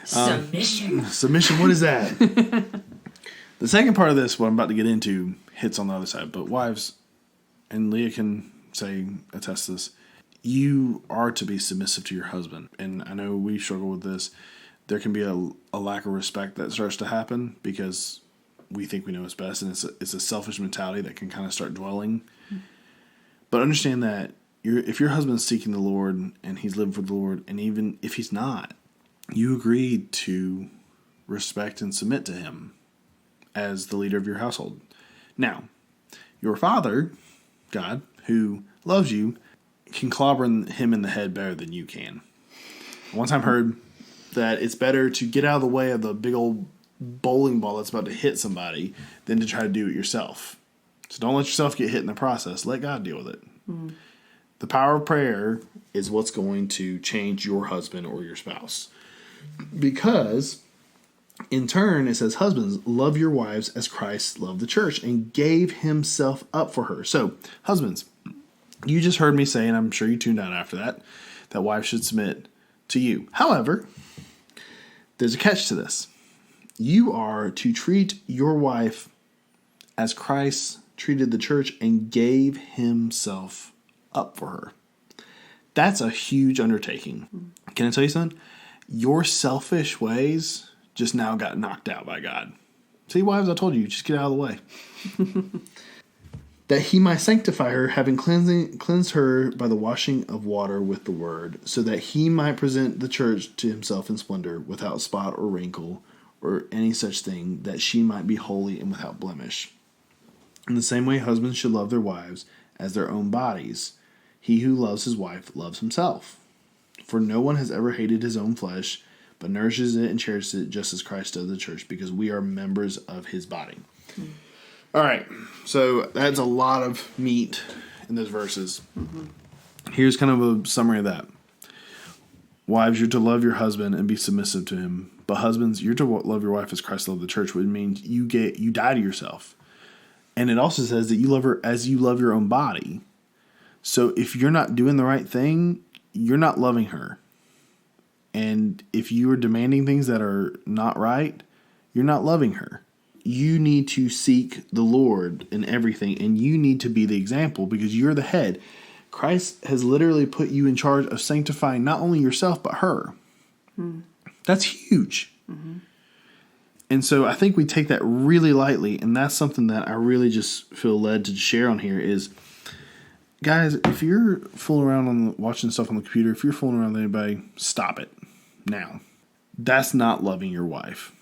Submission. Submission, what is that? The second part of this, what I'm about to get into, hits on the other side. But wives, and Leah can attest to this, you are to be submissive to your husband. And I know we struggle with this. There can be a lack of respect that starts to happen because we think we know what's best. And it's a selfish mentality that can kind of start dwelling. But understand that if your husband's seeking the Lord and he's living for the Lord, and even if he's not, you agreed to respect and submit to him as the leader of your household. Now, your father, God, who loves you, can clobber him in the head better than you can. One time heard that it's better to get out of the way of the big old bowling ball that's about to hit somebody than to try to do it yourself. So don't let yourself get hit in the process. Let God deal with it. The power of prayer is what's going to change your husband or your spouse. Because, in turn, it says, husbands, love your wives as Christ loved the church and gave himself up for her. So, husbands, you just heard me say, and I'm sure you tuned out after that wives should submit to you. However, there's a catch to this. You are to treat your wife as Christ treated the church and gave himself up for her. That's a huge undertaking. Can I tell you something? Your selfish ways just now got knocked out by God. See, wives, I told you, just get out of the way. That he might sanctify her, having cleansed her by the washing of water with the word, so that he might present the church to himself in splendor, without spot or wrinkle, or any such thing, that she might be holy and without blemish. In the same way, husbands should love their wives as their own bodies. He who loves his wife loves himself. For no one has ever hated his own flesh, but nourishes it and cherishes it, just as Christ does the church, because we are members of his body. All right, so that's a lot of meat in those verses. Here's kind of a summary of that. Wives, you're to love your husband and be submissive to him. But husbands, you're to love your wife as Christ loved the church, which means you die to yourself. And it also says that you love her as you love your own body. So if you're not doing the right thing, you're not loving her. And if you are demanding things that are not right, you're not loving her. You need to seek the Lord in everything, and you need to be the example because you're the head. Christ has literally put you in charge of sanctifying not only yourself, but her. That's huge. And so I think we take that really lightly, and that's something that I really just feel led to share on here is, guys, if you're fooling around watching stuff on the computer, if you're fooling around with anybody, stop it now. That's not loving your wife.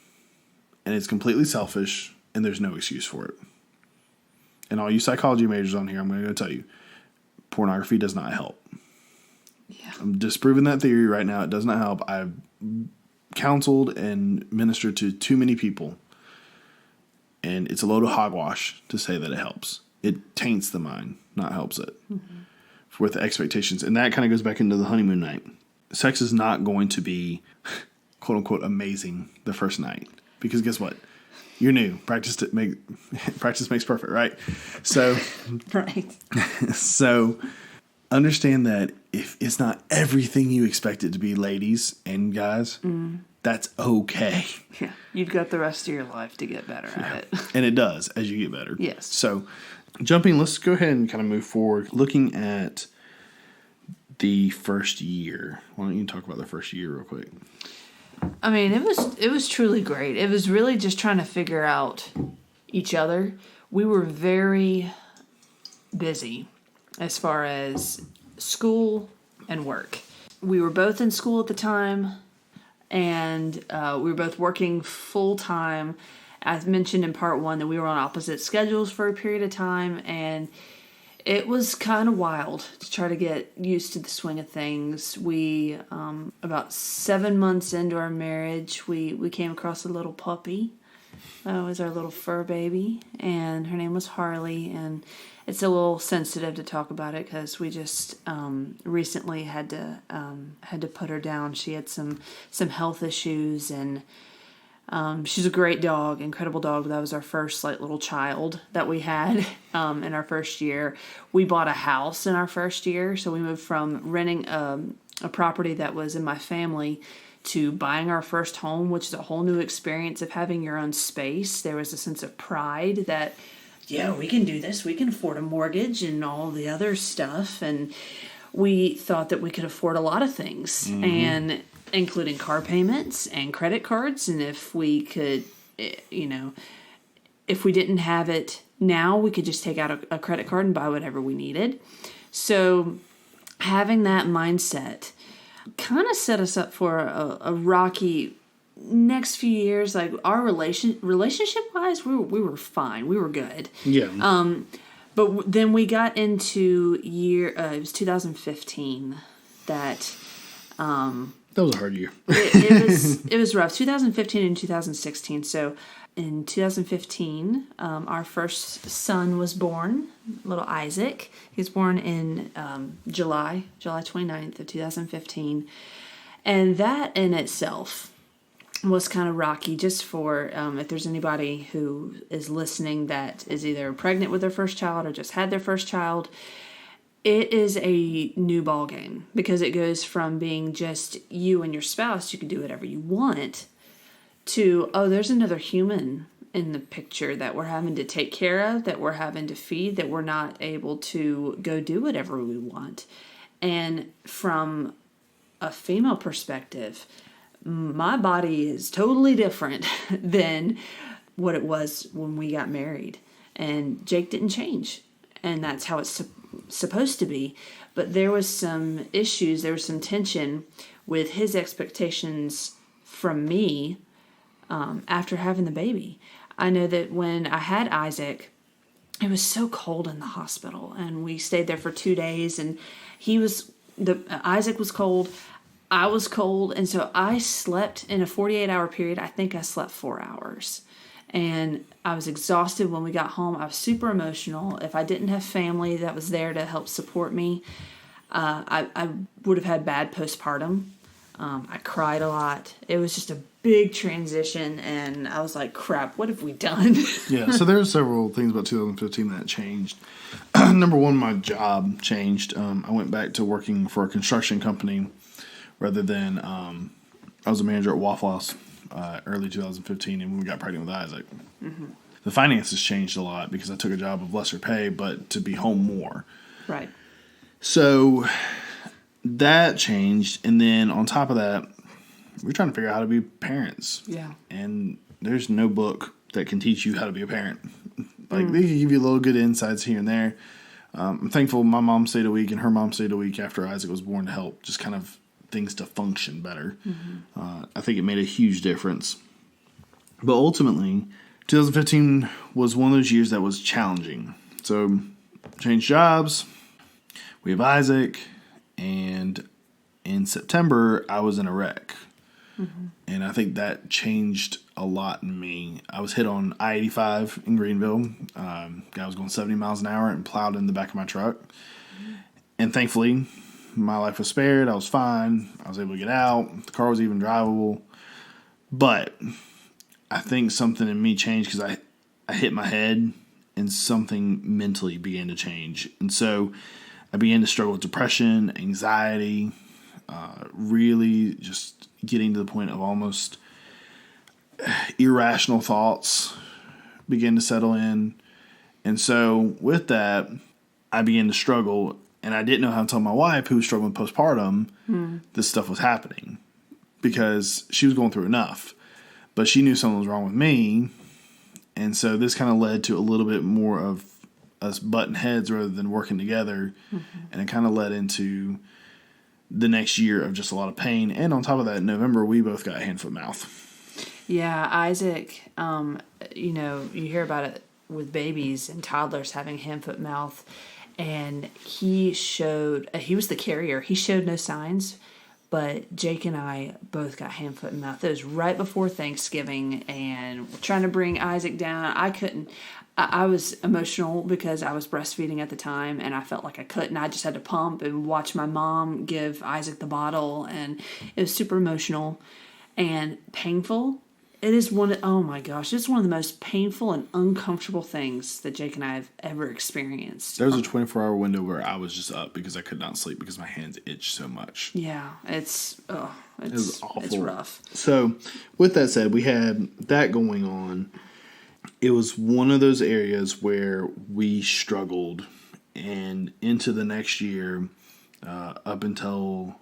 And it's completely selfish, and there's no excuse for it. And all you psychology majors on here, I'm going to tell you, pornography does not help. Yeah. I'm disproving that theory right now. It does not help. I've counseled and ministered to too many people, and it's a load of hogwash to say that it helps. It taints the mind, not helps it, with the expectations. And that kind of goes back into the honeymoon night. Sex is not going to be, quote unquote, amazing the first night. Because guess what? You're new. Practice makes perfect, right? So, right. So understand that if it's not everything you expect it to be, ladies and guys, that's okay. Yeah. You've got the rest of your life to get better at it. And it does as you get better. Yes. So let's go ahead and kind of move forward. Looking at the first year. Why don't you talk about the first year real quick? I mean, it was truly great. It was really just trying to figure out each other. We were very busy as far as school and work. We were both in school at the time, and we were both working full time. As mentioned in part one, that we were on opposite schedules for a period of time, and it was kind of wild to try to get used to the swing of things. We, about 7 months into our marriage, we came across a little puppy. That was our little fur baby, and her name was Harley, and it's a little sensitive to talk about it because we just recently had to put her down. She had some health issues, and she's a great dog, incredible dog. That was our first little child that we had in our first year. We bought a house in our first year, so we moved from renting a property that was in my family to buying our first home, which is a whole new experience of having your own space. There was a sense of pride that, yeah, we can do this. We can afford a mortgage and all the other stuff. And we thought that we could afford a lot of things, and including car payments and credit cards. And if we could, if we didn't have it now, we could just take out a credit card and buy whatever we needed. So having that mindset kind of set us up for a rocky next few years. Like our relationship wise, we were fine. We were good. Yeah. But then we got into it was 2015 that was a hard year. it was rough. 2015 and 2016. So in 2015, our first son was born, little Isaac. He was born in July 29th of 2015. And that in itself was kind of rocky, just for if there's anybody who is listening that is either pregnant with their first child or just had their first child. It is a new ball game because it goes from being just you and your spouse, you can do whatever you want, to, oh, there's another human in the picture that we're having to take care of, that we're having to feed, that we're not able to go do whatever we want. And from a female perspective, my body is totally different than what it was when we got married. And Jake didn't change. And that's how it's supposed to be. But there was some issues, there was some tension with his expectations from me after having the baby. I know that when I had Isaac, it was so cold in the hospital, and we stayed there for 2 days, and Isaac was cold, I was cold, and so I slept in a 48-hour period. I think I slept 4 hours, and I was exhausted when we got home. I was super emotional. If I didn't have family that was there to help support me, I would have had bad postpartum. I cried a lot. It was just a big transition, and I was like, crap, what have we done? Yeah, so there's several things about 2015 that changed. Number one, my job changed. I went back to working for a construction company rather than I was a manager at Waffle House early 2015, and when we got pregnant with Isaac. Mm-hmm. The finances changed a lot because I took a job of lesser pay, but to be home more. Right. So that changed, and then on top of that, we're trying to figure out how to be parents. Yeah. And there's no book that can teach you how to be a parent. They can give you little good insights here and there. I'm thankful my mom stayed a week and her mom stayed a week after Isaac was born to help just kind of things to function better. Mm-hmm. I think it made a huge difference. But ultimately, 2015 was one of those years that was challenging. So, changed jobs. We have Isaac. And in September, I was in a wreck. Mm-hmm. And I think that changed a lot in me. I was hit on I-85 in Greenville. Guy was going 70 miles an hour and plowed in the back of my truck. Mm-hmm. And thankfully, my life was spared. I was fine. I was able to get out. The car was even drivable. But I think something in me changed because I hit my head and something mentally began to change. And so I began to struggle with depression, anxiety, really just getting to the point of almost irrational thoughts began to settle in. And so with that, I began to struggle, and I didn't know how to tell my wife, who was struggling with postpartum, this stuff was happening because she was going through enough. But she knew something was wrong with me, and so this kind of led to a little bit more of us butting heads rather than working together, and it kind of led into the next year of just a lot of pain. And on top of that, in November, we both got hand, foot, mouth. Yeah, Isaac, you hear about it with babies and toddlers having hand, foot, mouth, and he was the carrier. He showed no signs, but Jake and I both got hand, foot, and mouth. It was right before Thanksgiving, and we're trying to bring Isaac down. I was emotional because I was breastfeeding at the time, and I felt like I couldn't. I just had to pump and watch my mom give Isaac the bottle, and it was super emotional and painful. It is oh my gosh, it's one of the most painful and uncomfortable things that Jake and I have ever experienced. There was a 24-hour window where I was just up because I could not sleep because my hands itched so much. Yeah, it was awful. It's rough. So, with that said, we had that going on. It was one of those areas where we struggled, and into the next year, up until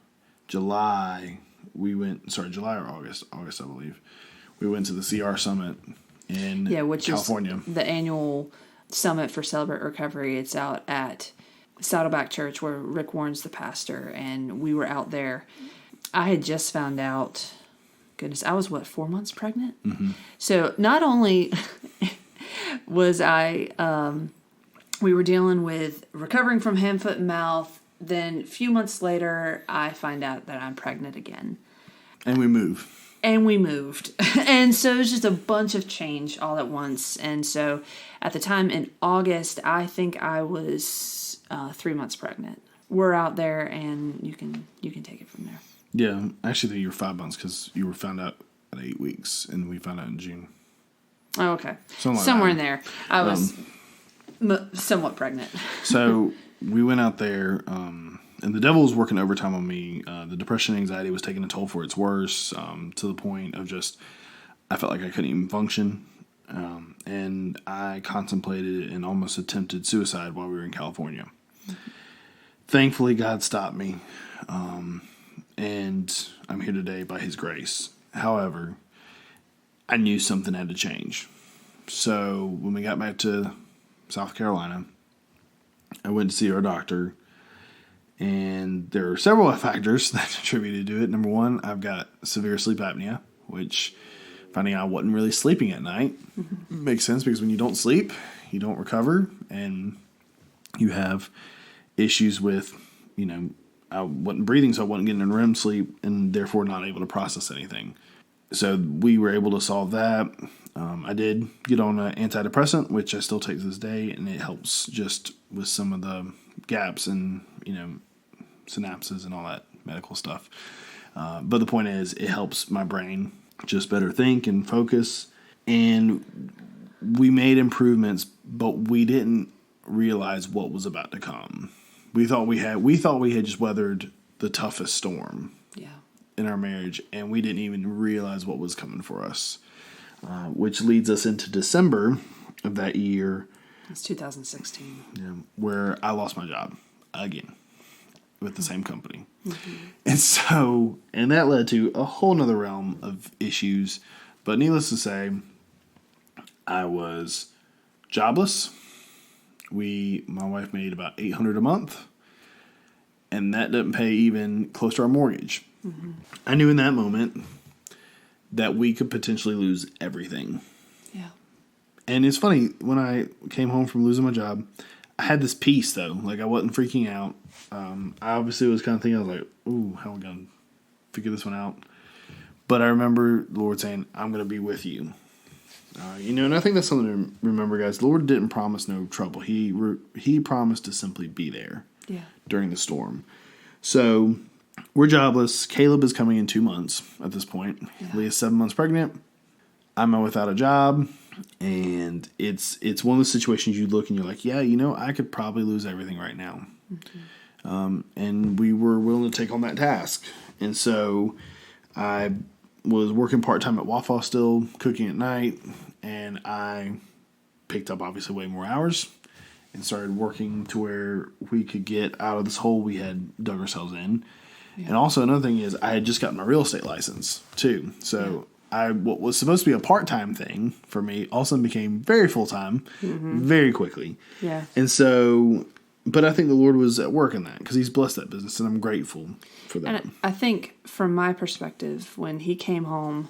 July or August, I believe, we went to the CR Summit in California. Is the annual summit for Celebrate Recovery. It's out at Saddleback Church where Rick Warren's the pastor, and we were out there. I had just found out, goodness, I was 4 months pregnant? Mm-hmm. So not only was we were dealing with recovering from hand, foot, and mouth, then a few months later, I find out that I'm pregnant again. And we moved. And so it was just a bunch of change all at once. And so at the time in August, I think I was 3 months pregnant. We're out there, and you can take it from there. Yeah, I actually think you were 5 months because you were found out at 8 weeks, and we found out in June. Oh, okay. Somewhere in there. I was somewhat pregnant. So we went out there, and the devil was working overtime on me. The depression and anxiety was taking a toll for its worse, to the point of just, I felt like I couldn't even function. And I contemplated and almost attempted suicide while we were in California. Mm-hmm. Thankfully, God stopped me. And I'm here today by His grace. However, I knew something had to change. So when we got back to South Carolina, I went to see our doctor. And there are several factors that contributed to it. Number one, I've got severe sleep apnea, which finding out I wasn't really sleeping at night makes sense because when you don't sleep, you don't recover, and you have issues with, I wasn't breathing, so I wasn't getting in REM sleep, and therefore not able to process anything. So we were able to solve that. I did get on an antidepressant, which I still take to this day, and it helps just with some of the gaps and, synapses and all that medical stuff. But the point is, it helps my brain just better think and focus. And we made improvements, but we didn't realize what was about to come. We thought we had just weathered the toughest storm in our marriage, and we didn't even realize what was coming for us. Which leads us into December of that year. It's 2016. Yeah, where I lost my job again with the same company. And that led to a whole nother realm of issues. But needless to say, I was jobless. My wife made about $800 a month, and that doesn't pay even close to our mortgage. I knew in that moment that we could potentially lose everything. Yeah. And it's funny, when I came home from losing my job, I had this peace, though. Like, I wasn't freaking out. I obviously was kind of thinking, I was like, ooh, how are we going to figure this one out? But I remember the Lord saying, I'm going to be with you. And I think that's something to remember, guys. The Lord didn't promise no trouble. He promised to simply be there during the storm. So we're jobless. Caleb is coming in 2 months at this point. Yeah. Leah's 7 months pregnant. I'm without a job. And it's one of those situations you look and you're like, yeah, I could probably lose everything right now. And we were willing to take on that task. And so I was working part-time at Waffle still, cooking at night, and I picked up obviously way more hours and started working to where we could get out of this hole we had dug ourselves in. Yeah. And also another thing is I had just gotten my real estate license too. So what was supposed to be a part-time thing for me also became very full-time very quickly. Yeah. And so, but I think the Lord was at work in that because he's blessed that business, and I'm grateful for that. And I think from my perspective, when he came home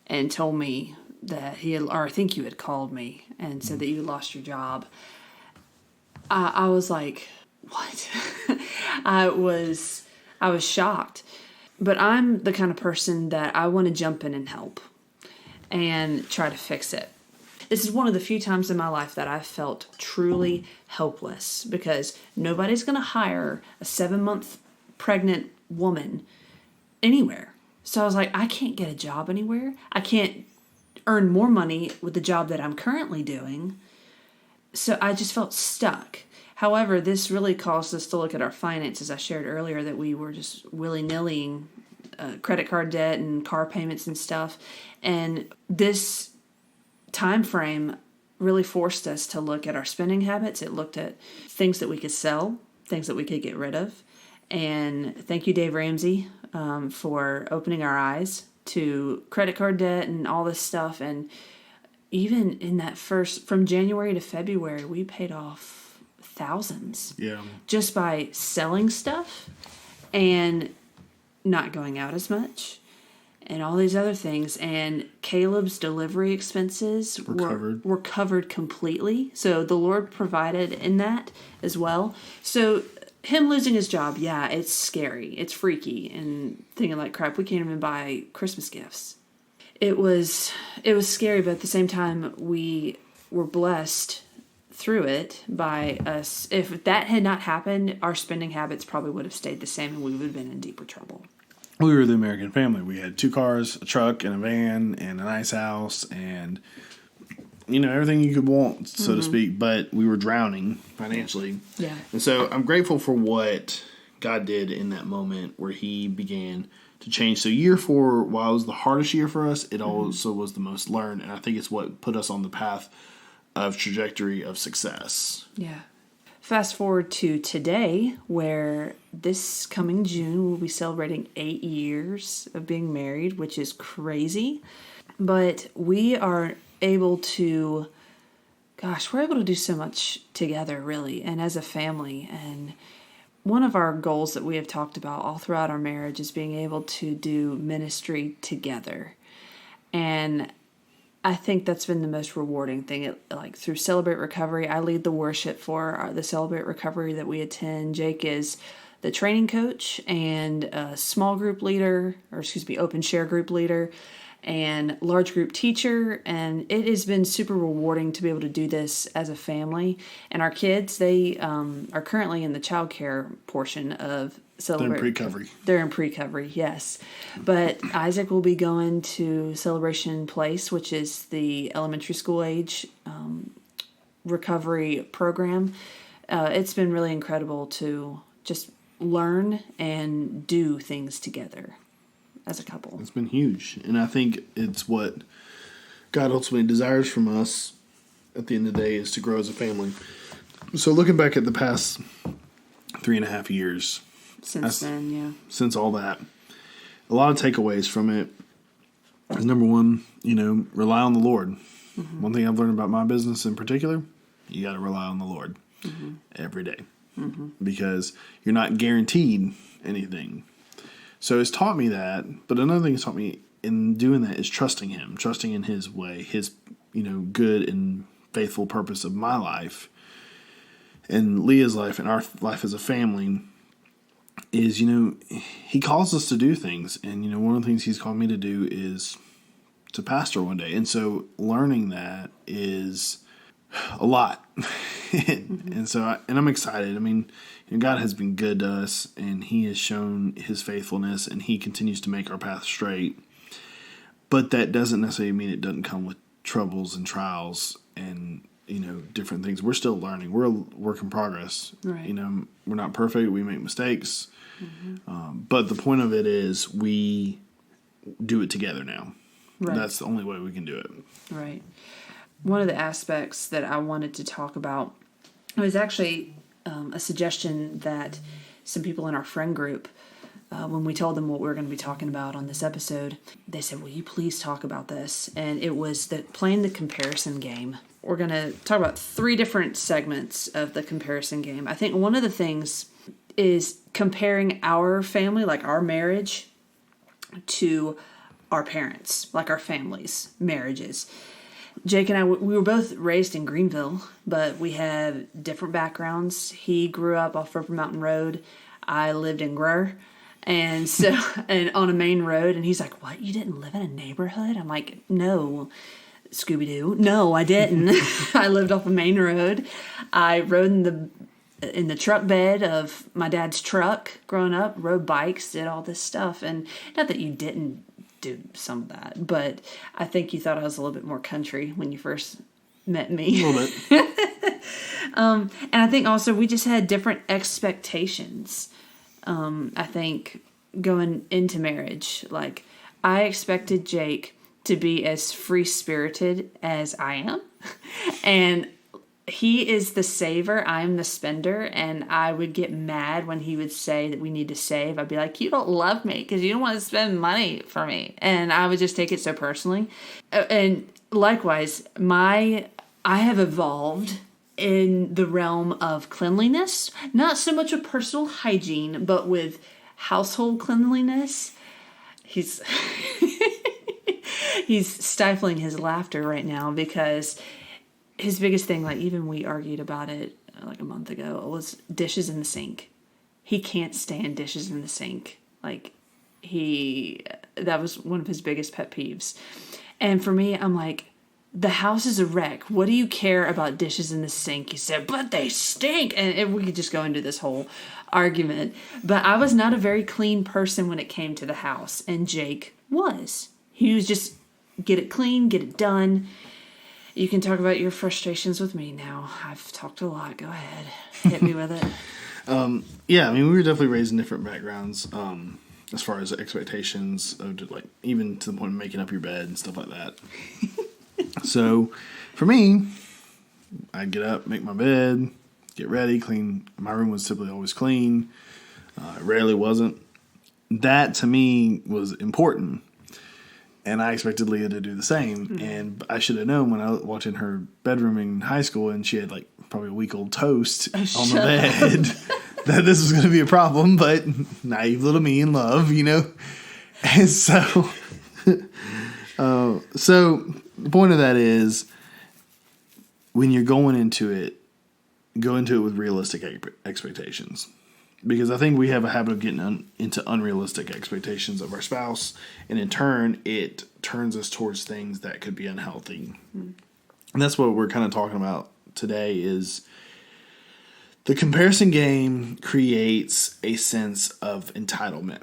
and told me that I think you had called me and said that you lost your job, I was like, what? I was shocked. But I'm the kind of person that I want to jump in and help and try to fix it. This is one of the few times in my life that I've felt truly helpless because nobody's going to hire a 7-month pregnant woman anywhere. So I was like, I can't get a job anywhere. I can't earn more money with the job that I'm currently doing. So I just felt stuck. However, this really caused us to look at our finances. I shared earlier that we were just willy-nilly credit card debt and car payments and stuff. And this time frame really forced us to look at our spending habits. It looked at things that we could sell, things that we could get rid of. And thank you, Dave Ramsey, for opening our eyes to credit card debt and all this stuff. And even in that from January to February, we paid off thousands just by selling stuff and not going out as much and all these other things. And Caleb's delivery expenses were covered completely. So the Lord provided in that as well. So him losing his job, it's scary. It's freaky and thinking like, crap, we can't even buy Christmas gifts. It was scary, but at the same time, we were blessed through it by us. If that had not happened, our spending habits probably would have stayed the same and we would have been in deeper trouble. We were the American family. We had 2 cars, a truck, and a van, and a nice house, and everything you could want, so to speak, but we were drowning financially. Yeah. And so I'm grateful for what God did in that moment where he began to change. So year 4, while it was the hardest year for us, it also was the most learned, and I think it's what put us on the path of trajectory of success. Yeah. Fast forward to today, where this coming June we'll be celebrating 8 years of being married, which is crazy. But we are able to, we're able to do so much together, really, and as a family. And one of our goals that we have talked about all throughout our marriage is being able to do ministry together. And I think that's been the most rewarding thing. Through Celebrate Recovery, I lead the worship for the Celebrate Recovery that we attend. Jake is the training coach and a small group leader, open share group leader, and large group teacher. And it has been super rewarding to be able to do this as a family. And our kids, they are currently in the child care portion of Celebrate. They're in pre-recovery. They're in pre-recovery, yes. But Isaac will be going to Celebration Place, which is the elementary school age recovery program. It's been really incredible to just learn and do things together as a couple. It's been huge. And I think it's what God ultimately desires from us at the end of the day is to grow as a family. So looking back at the past 3.5 years, since all that, a lot of takeaways from it is, number one, rely on the Lord. Mm-hmm. One thing I've learned about my business in particular, you got to rely on the Lord every day, because you're not guaranteed anything. So it's taught me that, but another thing it's taught me in doing that is trusting Him, trusting in His way, His good and faithful purpose of my life and Leah's life and our life as a family. Is, He calls us to do things. And, one of the things He's called me to do is to pastor one day. And so learning that is a lot. And so, I'm excited. I mean, God has been good to us, and He has shown His faithfulness, and He continues to make our path straight. But that doesn't necessarily mean it doesn't come with troubles and trials and, different things. We're still learning. We're a work in progress. Right. We're not perfect. We make mistakes. But the point of it is we do it together now. Right. That's the only way we can do it. Right. One of the aspects that I wanted to talk about was actually a suggestion that some people in our friend group, when we told them what we were going to be talking about on this episode, they said, will you please talk about this? And it was playing the comparison game. We're going to talk about 3 different segments of the comparison game. I think one of the things is comparing our family, like our marriage, to our parents, like our families' marriages. Jake and I, we were both raised in Greenville, but we have different backgrounds. He grew up off Rubber Mountain Road. I lived in Grur. And so, and on a main road, and he's like, what, you didn't live in a neighborhood? I'm like, no, Scooby-Doo. No, I didn't. I lived off a main road. I rode in the truck bed of my dad's truck growing up, rode bikes, did all this stuff. And not that you didn't do some of that, but I think you thought I was a little bit more country when you first met me. A little bit. And I think also we just had different expectations. I think going into marriage, like I expected Jake to be as free-spirited as I am. And he is the saver, I am the spender, and I would get mad when he would say that we need to save. I'd be like, you don't love me because you don't want to spend money for me. And I would just take it so personally. And likewise, I have evolved in the realm of cleanliness, not so much with personal hygiene, but with household cleanliness. He's stifling his laughter right now because his biggest thing, like even we argued about it like a month ago, was dishes in the sink. He can't stand dishes in the sink. Like that was one of his biggest pet peeves. And for me, I'm like, the house is a wreck. What do you care about dishes in the sink? He said, but they stink. And we could just go into this whole argument. But I was not a very clean person when it came to the house. And Jake was. He was just get it clean, get it done. You can talk about your frustrations with me now. I've talked a lot. Go ahead. Hit me with it. Yeah, I mean, we were definitely raised in different backgrounds as far as expectations of like even to the point of making up your bed and stuff like that. So for me, I'd get up, make my bed, get ready, clean. My room was typically always clean. It rarely wasn't. That to me was important. And I expected Leah to do the same. And I should have known when I walked in her bedroom in high school and she had like probably a week-old toast on the bed that this was going to be a problem. But naive little me in love, you know. And so, so the point of that is when you're going into it, go into it with realistic expectations. Because I think we have a habit of getting into unrealistic expectations of our spouse, and in turn, it turns us towards things that could be unhealthy. And that's what we're kind of talking about today is the comparison game creates a sense of entitlement.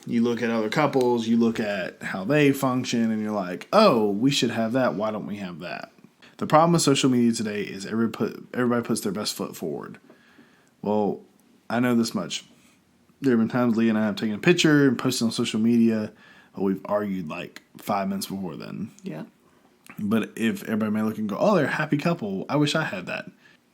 You look at other couples, you look at how they function, and you're like, oh, we should have that. Why don't we have that? The problem with social media today is everybody puts their best foot forward. Well, I know this much. There have been times Leah and I have taken a picture and posted on social media, but we've argued like 5 minutes before then. Yeah. But if everybody may look and go, oh, they're a happy couple. I wish I had that.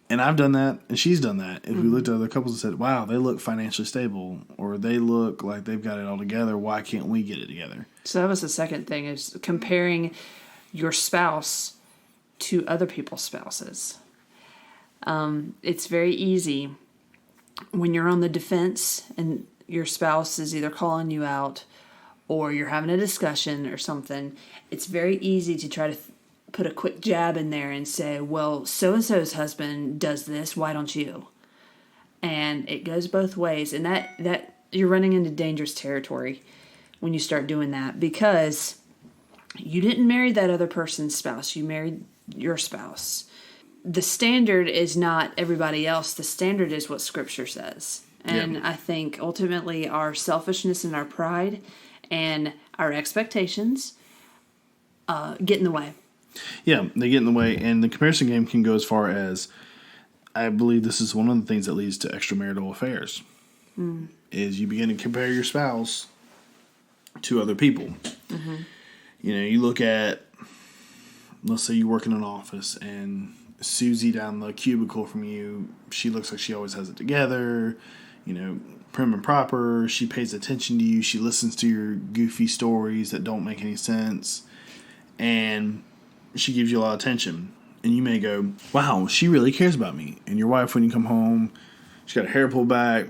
And I've done that, and she's done that. If we looked at other couples and said, wow, they look financially stable, or they look like they've got it all together, why can't we get it together? So that was the second thing, is comparing your spouse to other people's spouses. It's very easy when you're on the defense and your spouse is either calling you out or you're having a discussion or something. It's very easy to try to put a quick jab in there and say, well, so-and-so's husband does this, why don't you? And it goes both ways. And that you're running into dangerous territory when you start doing that, because you didn't marry that other person's spouse. You married your spouse. The standard is not everybody else. The standard is what Scripture says. And I think ultimately our selfishness and our pride and our expectations get in the way. Yeah, they get in the way. And the comparison game can go as far as, I believe this is one of the things that leads to extramarital affairs, is you begin to compare your spouse to other people. You know, you look at, let's say you work in an office and Susie down the cubicle from you, she looks like she always has it together, you know, prim and proper. She pays attention to you. She listens to your goofy stories that don't make any sense. And she gives you a lot of attention. And you may go, wow, she really cares about me. And your wife, when you come home, she's got her hair pulled back.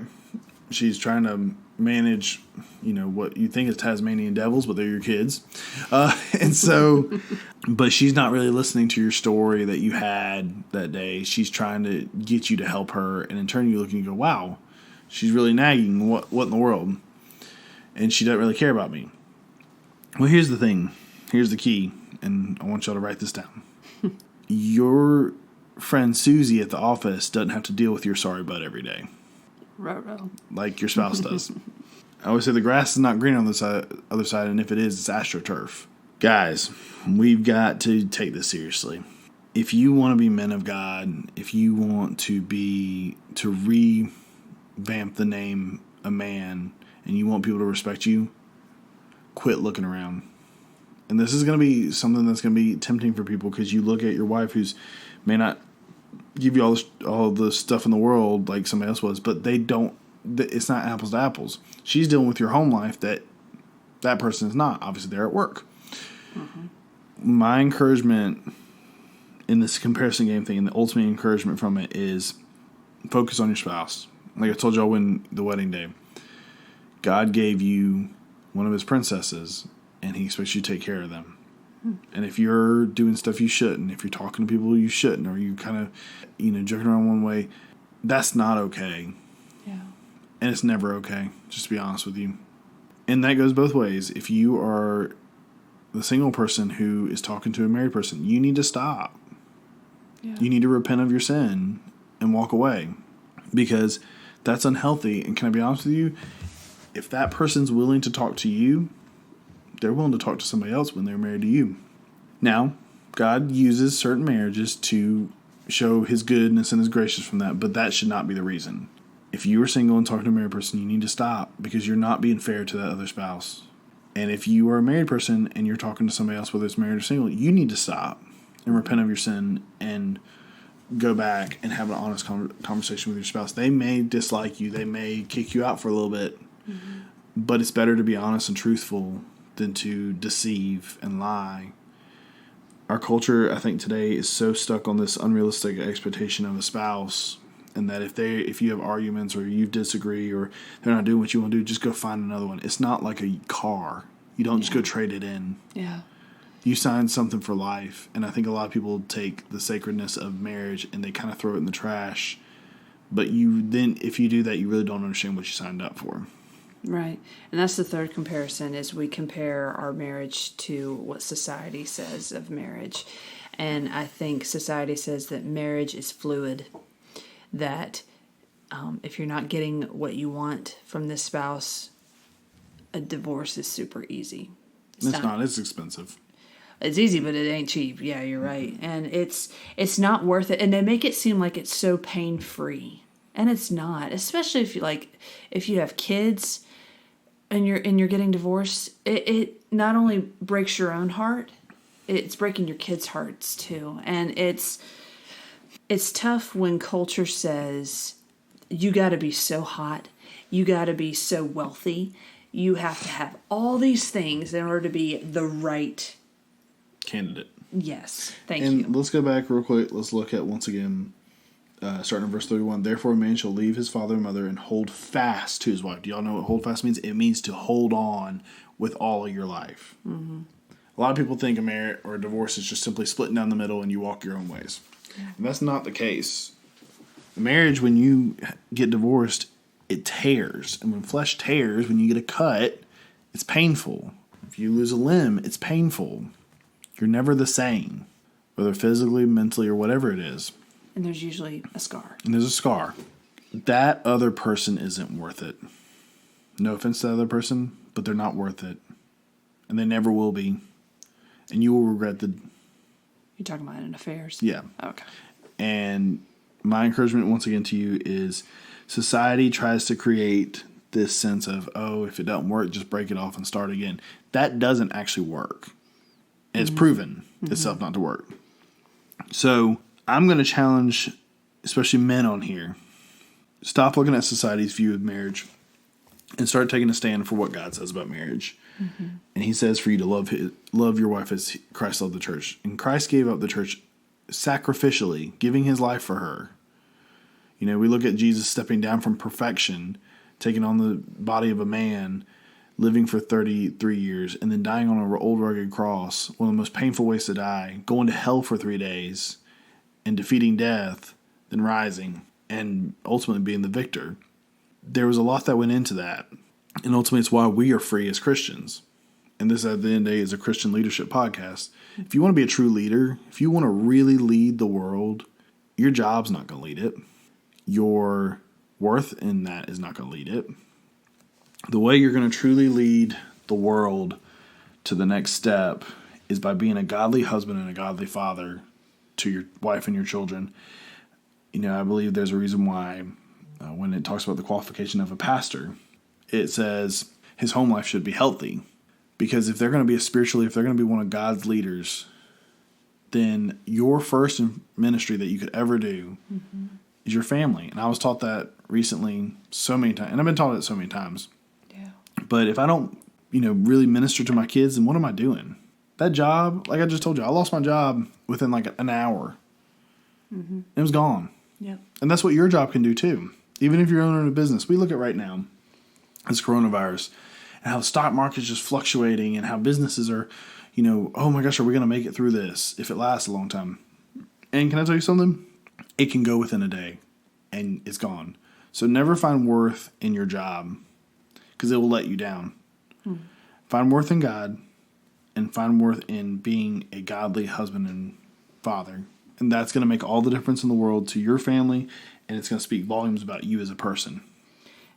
She's trying to manage, you know, what you think is Tasmanian devils, but they're your kids. And so, but she's not really listening to your story that you had that day. She's trying to get you to help her. And in turn, you look and you go, wow, she's really nagging. What in the world? And she doesn't really care about me. Well, here's the thing. Here's the key. And I want y'all to write this down. Your friend Susie at the office doesn't have to deal with your sorry butt every day. Ruh-roh. Like your spouse does. I always say the grass is not green on the other side, and if it is, it's AstroTurf. Guys, we've got to take this seriously. If you want to be men of God, if you want to revamp the name a man, and you want people to respect you, quit looking around. And this is going to be something that's going to be tempting for people, because you look at your wife who's may not give you all the stuff in the world like somebody else was, but they don't. It's not apples to apples. She's dealing with your home life that person is not. Obviously, they're at work. My encouragement in this comparison game thing, and the ultimate encouragement from it, is focus on your spouse. Like I told y'all when the wedding day, God gave you one of His princesses, and He expects you to take care of them. And if you're doing stuff you shouldn't, if you're talking to people you shouldn't, or you kind of, joking around one way, that's not okay. Yeah. And it's never okay, just to be honest with you. And that goes both ways. If you are the single person who is talking to a married person, you need to stop. Yeah. You need to repent of your sin and walk away, because that's unhealthy. And can I be honest with you? If that person's willing to talk to you, they're willing to talk to somebody else when they're married to you. Now, God uses certain marriages to show His goodness and His graciousness from that, but that should not be the reason. If you are single and talking to a married person, you need to stop, because you're not being fair to that other spouse. And if you are a married person and you're talking to somebody else, whether it's married or single, you need to stop and repent of your sin and go back and have an honest conversation with your spouse. They may dislike you. They may kick you out for a little bit. But it's better to be honest and truthful than to deceive and lie. Our culture, I think, today is so stuck on this unrealistic expectation of a spouse, and that if you have arguments or you disagree or they're not doing what you want to do, just go find another one. It's not like a car. You don't just go trade it in. Yeah. You sign something for life, and I think a lot of people take the sacredness of marriage and they kind of throw it in the trash. But if you do that, you really don't understand what you signed up for. Right. And that's the third comparison, is we compare our marriage to what society says of marriage. And I think society says that marriage is fluid, that if you're not getting what you want from this spouse, a divorce is super easy. It's not. It's expensive. It's easy, but it ain't cheap. Yeah, you're right. And it's not worth it. And they make it seem like it's so pain-free. And it's not. Especially if you have kids and you're getting divorced, it not only breaks your own heart, it's breaking your kids' hearts too. And it's tough when culture says you got to be so hot, you got to be so wealthy, you have to have all these things in order to be the right candidate. Yes, thank you. And let's go back real quick. Let's look at once again, starting in verse 31. Therefore, a man shall leave his father and mother and hold fast to his wife. Do y'all know what hold fast means? It means to hold on with all of your life. Mm-hmm. A lot of people think a marriage or a divorce is just simply splitting down the middle and you walk your own ways. Yeah. And that's not the case. A marriage, when you get divorced, it tears. And when flesh tears, when you get a cut, it's painful. If you lose a limb, it's painful. You're never the same, whether physically, mentally, or whatever it is. And there's usually a scar. And there's a scar. That other person isn't worth it. No offense to the other person, but they're not worth it. And they never will be. And you will regret the... You're talking about in affairs? Yeah. Okay. And my encouragement once again to you is society tries to create this sense of, oh, if it doesn't work, just break it off and start again. That doesn't actually work. It's proven itself not to work. So I'm going to challenge, especially men on here, stop looking at society's view of marriage and start taking a stand for what God says about marriage. Mm-hmm. And he says for you to love your wife as Christ loved the church. And Christ gave up the church sacrificially, giving his life for her. You know, we look at Jesus stepping down from perfection, taking on the body of a man, living for 33 years, and then dying on an old rugged cross, one of the most painful ways to die, going to hell for 3 days, and defeating death, then rising, and ultimately being the victor. There was a lot that went into that, and ultimately it's why we are free as Christians. And this, at the end of the day, is a Christian leadership podcast. If you want to be a true leader, if you want to really lead the world, your job's not going to lead it. Your worth in that is not going to lead it. The way you're going to truly lead the world to the next step is by being a godly husband and a godly father to your wife and your children. You know, I believe there's a reason why when it talks about the qualification of a pastor, it says his home life should be healthy. Because if they're going to be if they're going to be one of God's leaders, then your first ministry that you could ever do is your family. And I was taught that recently so many times, and I've been taught it so many times. But if I don't, really minister to my kids, then what am I doing? That job, like I just told you, I lost my job within like an hour. Mm-hmm. It was gone. Yep. And that's what your job can do too. Even if you're owning a business. We look at right now, this coronavirus, and how the stock market is just fluctuating and how businesses are, oh my gosh, are we going to make it through this if it lasts a long time? And can I tell you something? It can go within a day and it's gone. So never find worth in your job, because it will let you down. Find worth in God and find worth in being a godly husband and father. And that's going to make all the difference in the world to your family, and it's going to speak volumes about you as a person.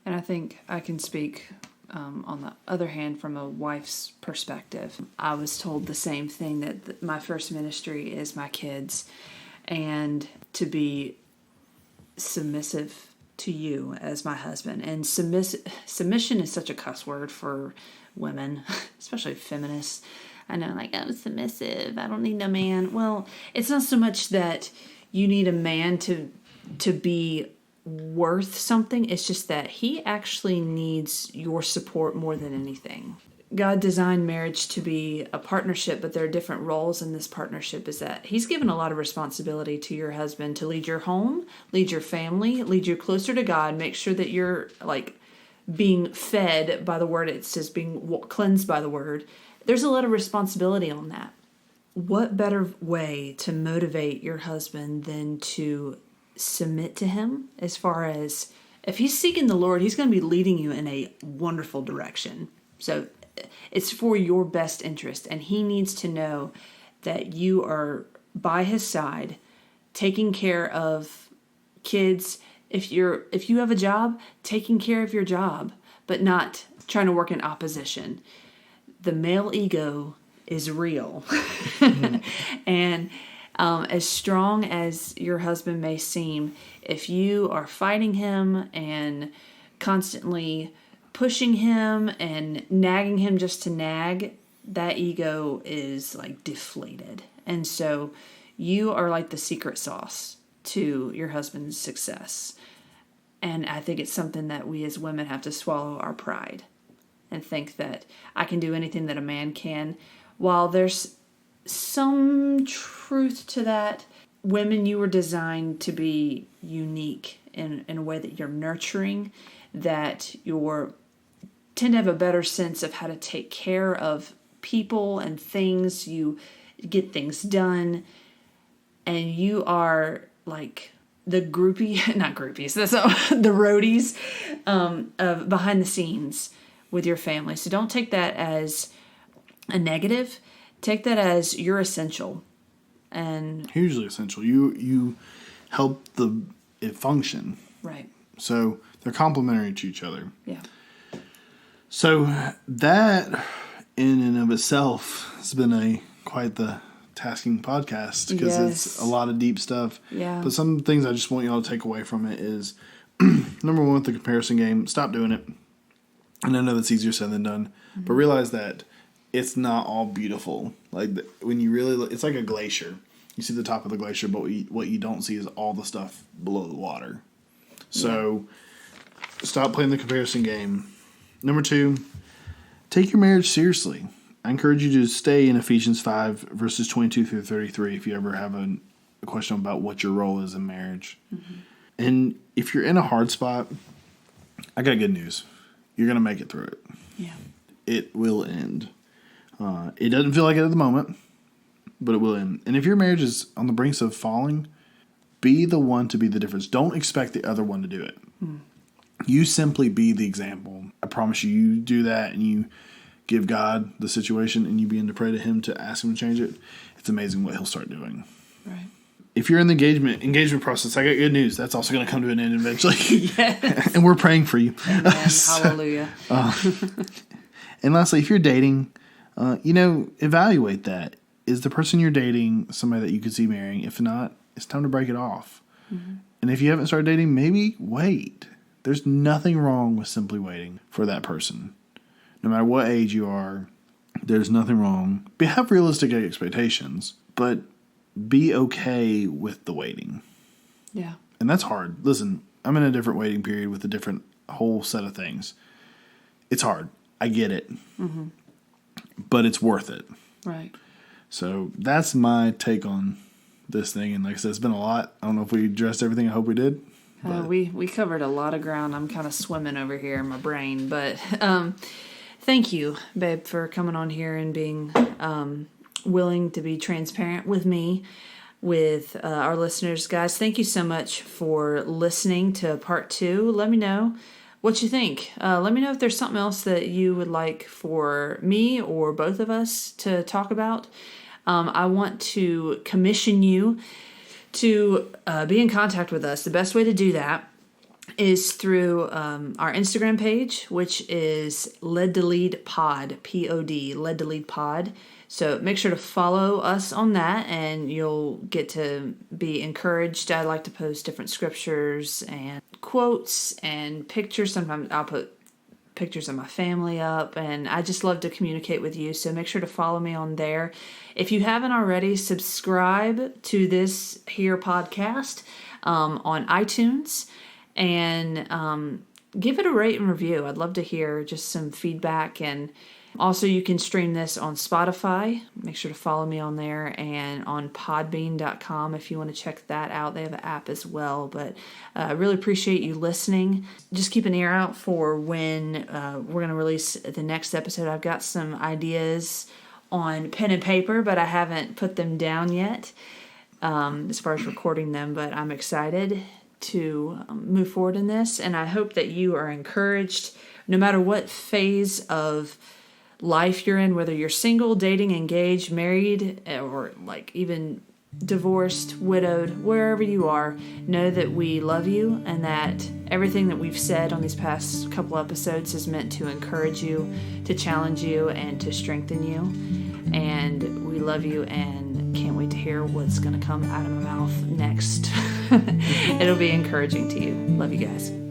And I think I can speak on the other hand from a wife's perspective. I was told the same thing, that my first ministry is my kids, and to be submissive to you as my husband. And submission is such a cuss word for women, especially feminists. I know, like, I'm submissive, I don't need no man. Well, it's not so much that you need a man to be worth something. It's just that he actually needs your support more than anything. God designed marriage to be a partnership, but there are different roles in this partnership. Is that He's given a lot of responsibility to your husband to lead your home, lead your family, lead you closer to God, make sure that you're like being fed by the word. It says being cleansed by the word. There's a lot of responsibility on that. What better way to motivate your husband than to submit to him, as far as if he's seeking the Lord, he's going to be leading you in a wonderful direction. So it's for your best interest, and he needs to know that you are by his side, taking care of kids. If you have a job, taking care of your job, but not trying to work in opposition. The male ego is real. And as strong as your husband may seem, if you are fighting him and constantly pushing him and nagging him just to nag, that ego is like deflated. And so you are like the secret sauce to your husband's success. And I think it's something that we as women have to swallow our pride and think that I can do anything that a man can. While there's some truth to that, women, you were designed to be unique in a way that you're nurturing, that you're tend to have a better sense of how to take care of people and things. You get things done, and you are like the groupie, not groupies, that's the roadies of behind the scenes with your family. So don't take that as a negative. Take that as you're essential, and hugely essential. You help it function, right? So they're complementary to each other. Yeah. So that in and of itself has been quite the tasking podcast, because it's a lot of deep stuff. Yeah. But some things I just want y'all to take away from it is, number one, with the comparison game, stop doing it. And I know that's easier said than done, but realize that it's not all beautiful. Like when you really look, it's like a glacier. You see the top of the glacier, but what you don't see is all the stuff below the water. So stop playing the comparison game. Number two, take your marriage seriously. I encourage you to stay in Ephesians 5, verses 22 through 33 if you ever have a question about what your role is in marriage. Mm-hmm. And if you're in a hard spot, I got good news. You're going to make it through it. Yeah. It will end. It doesn't feel like it at the moment, but it will end. And if your marriage is on the brink of falling, be the one to be the difference. Don't expect the other one to do it. Mm. You simply be the example. I promise you do that, and you give God the situation, and you begin to pray to Him to ask Him to change it. It's amazing what He'll start doing. Right. If you're in the engagement process, I got good news. That's also going to come to an end eventually. Yes. And we're praying for you. Amen. Hallelujah. And lastly, if you're dating, evaluate that. Is the person you're dating somebody that you could see marrying? If not, it's time to break it off. Mm-hmm. And if you haven't started dating, maybe wait. There's nothing wrong with simply waiting for that person. No matter what age you are, there's nothing wrong. Have realistic expectations, but be okay with the waiting. Yeah. And that's hard. Listen, I'm in a different waiting period with a different whole set of things. It's hard. I get it. Mm-hmm. But it's worth it. Right. So that's my take on this thing. And like I said, it's been a lot. I don't know if we addressed everything. I hope we did. We covered a lot of ground. I'm kind of swimming over here in my brain. But thank you, babe, for coming on here and being willing to be transparent with me, with our listeners. Guys, thank you so much for listening to part 2. Let me know what you think. Let me know if there's something else that you would like for me or both of us to talk about. I want to commission you to be in contact with us. The best way to do that is through our Instagram page, which is Led to Lead Pod, P-O-D, Led to Lead Pod. So make sure to follow us on that, and you'll get to be encouraged. I like to post different scriptures and quotes and pictures. Sometimes I'll put pictures of my family up, and I just love to communicate with you. So make sure to follow me on there. If you haven't already, subscribe to this here podcast on iTunes, and give it a rate and review. I'd love to hear just some feedback and Also, you can stream this on Spotify. Make sure to follow me on there, and on podbean.com if you want to check that out. They have an app as well. But I really appreciate you listening. Just keep an ear out for when we're going to release the next episode. I've got some ideas on pen and paper, but I haven't put them down yet as far as recording them. But I'm excited to move forward in this, and I hope that you are encouraged no matter what phase of life you're in, whether you're single, dating, engaged, married, or like even divorced, widowed, wherever you are. Know that we love you, and that everything that we've said on these past couple episodes is meant to encourage you, to challenge you, and to strengthen you. And we love you, and can't wait to hear what's going to come out of my mouth next. It'll be encouraging to you. Love you guys.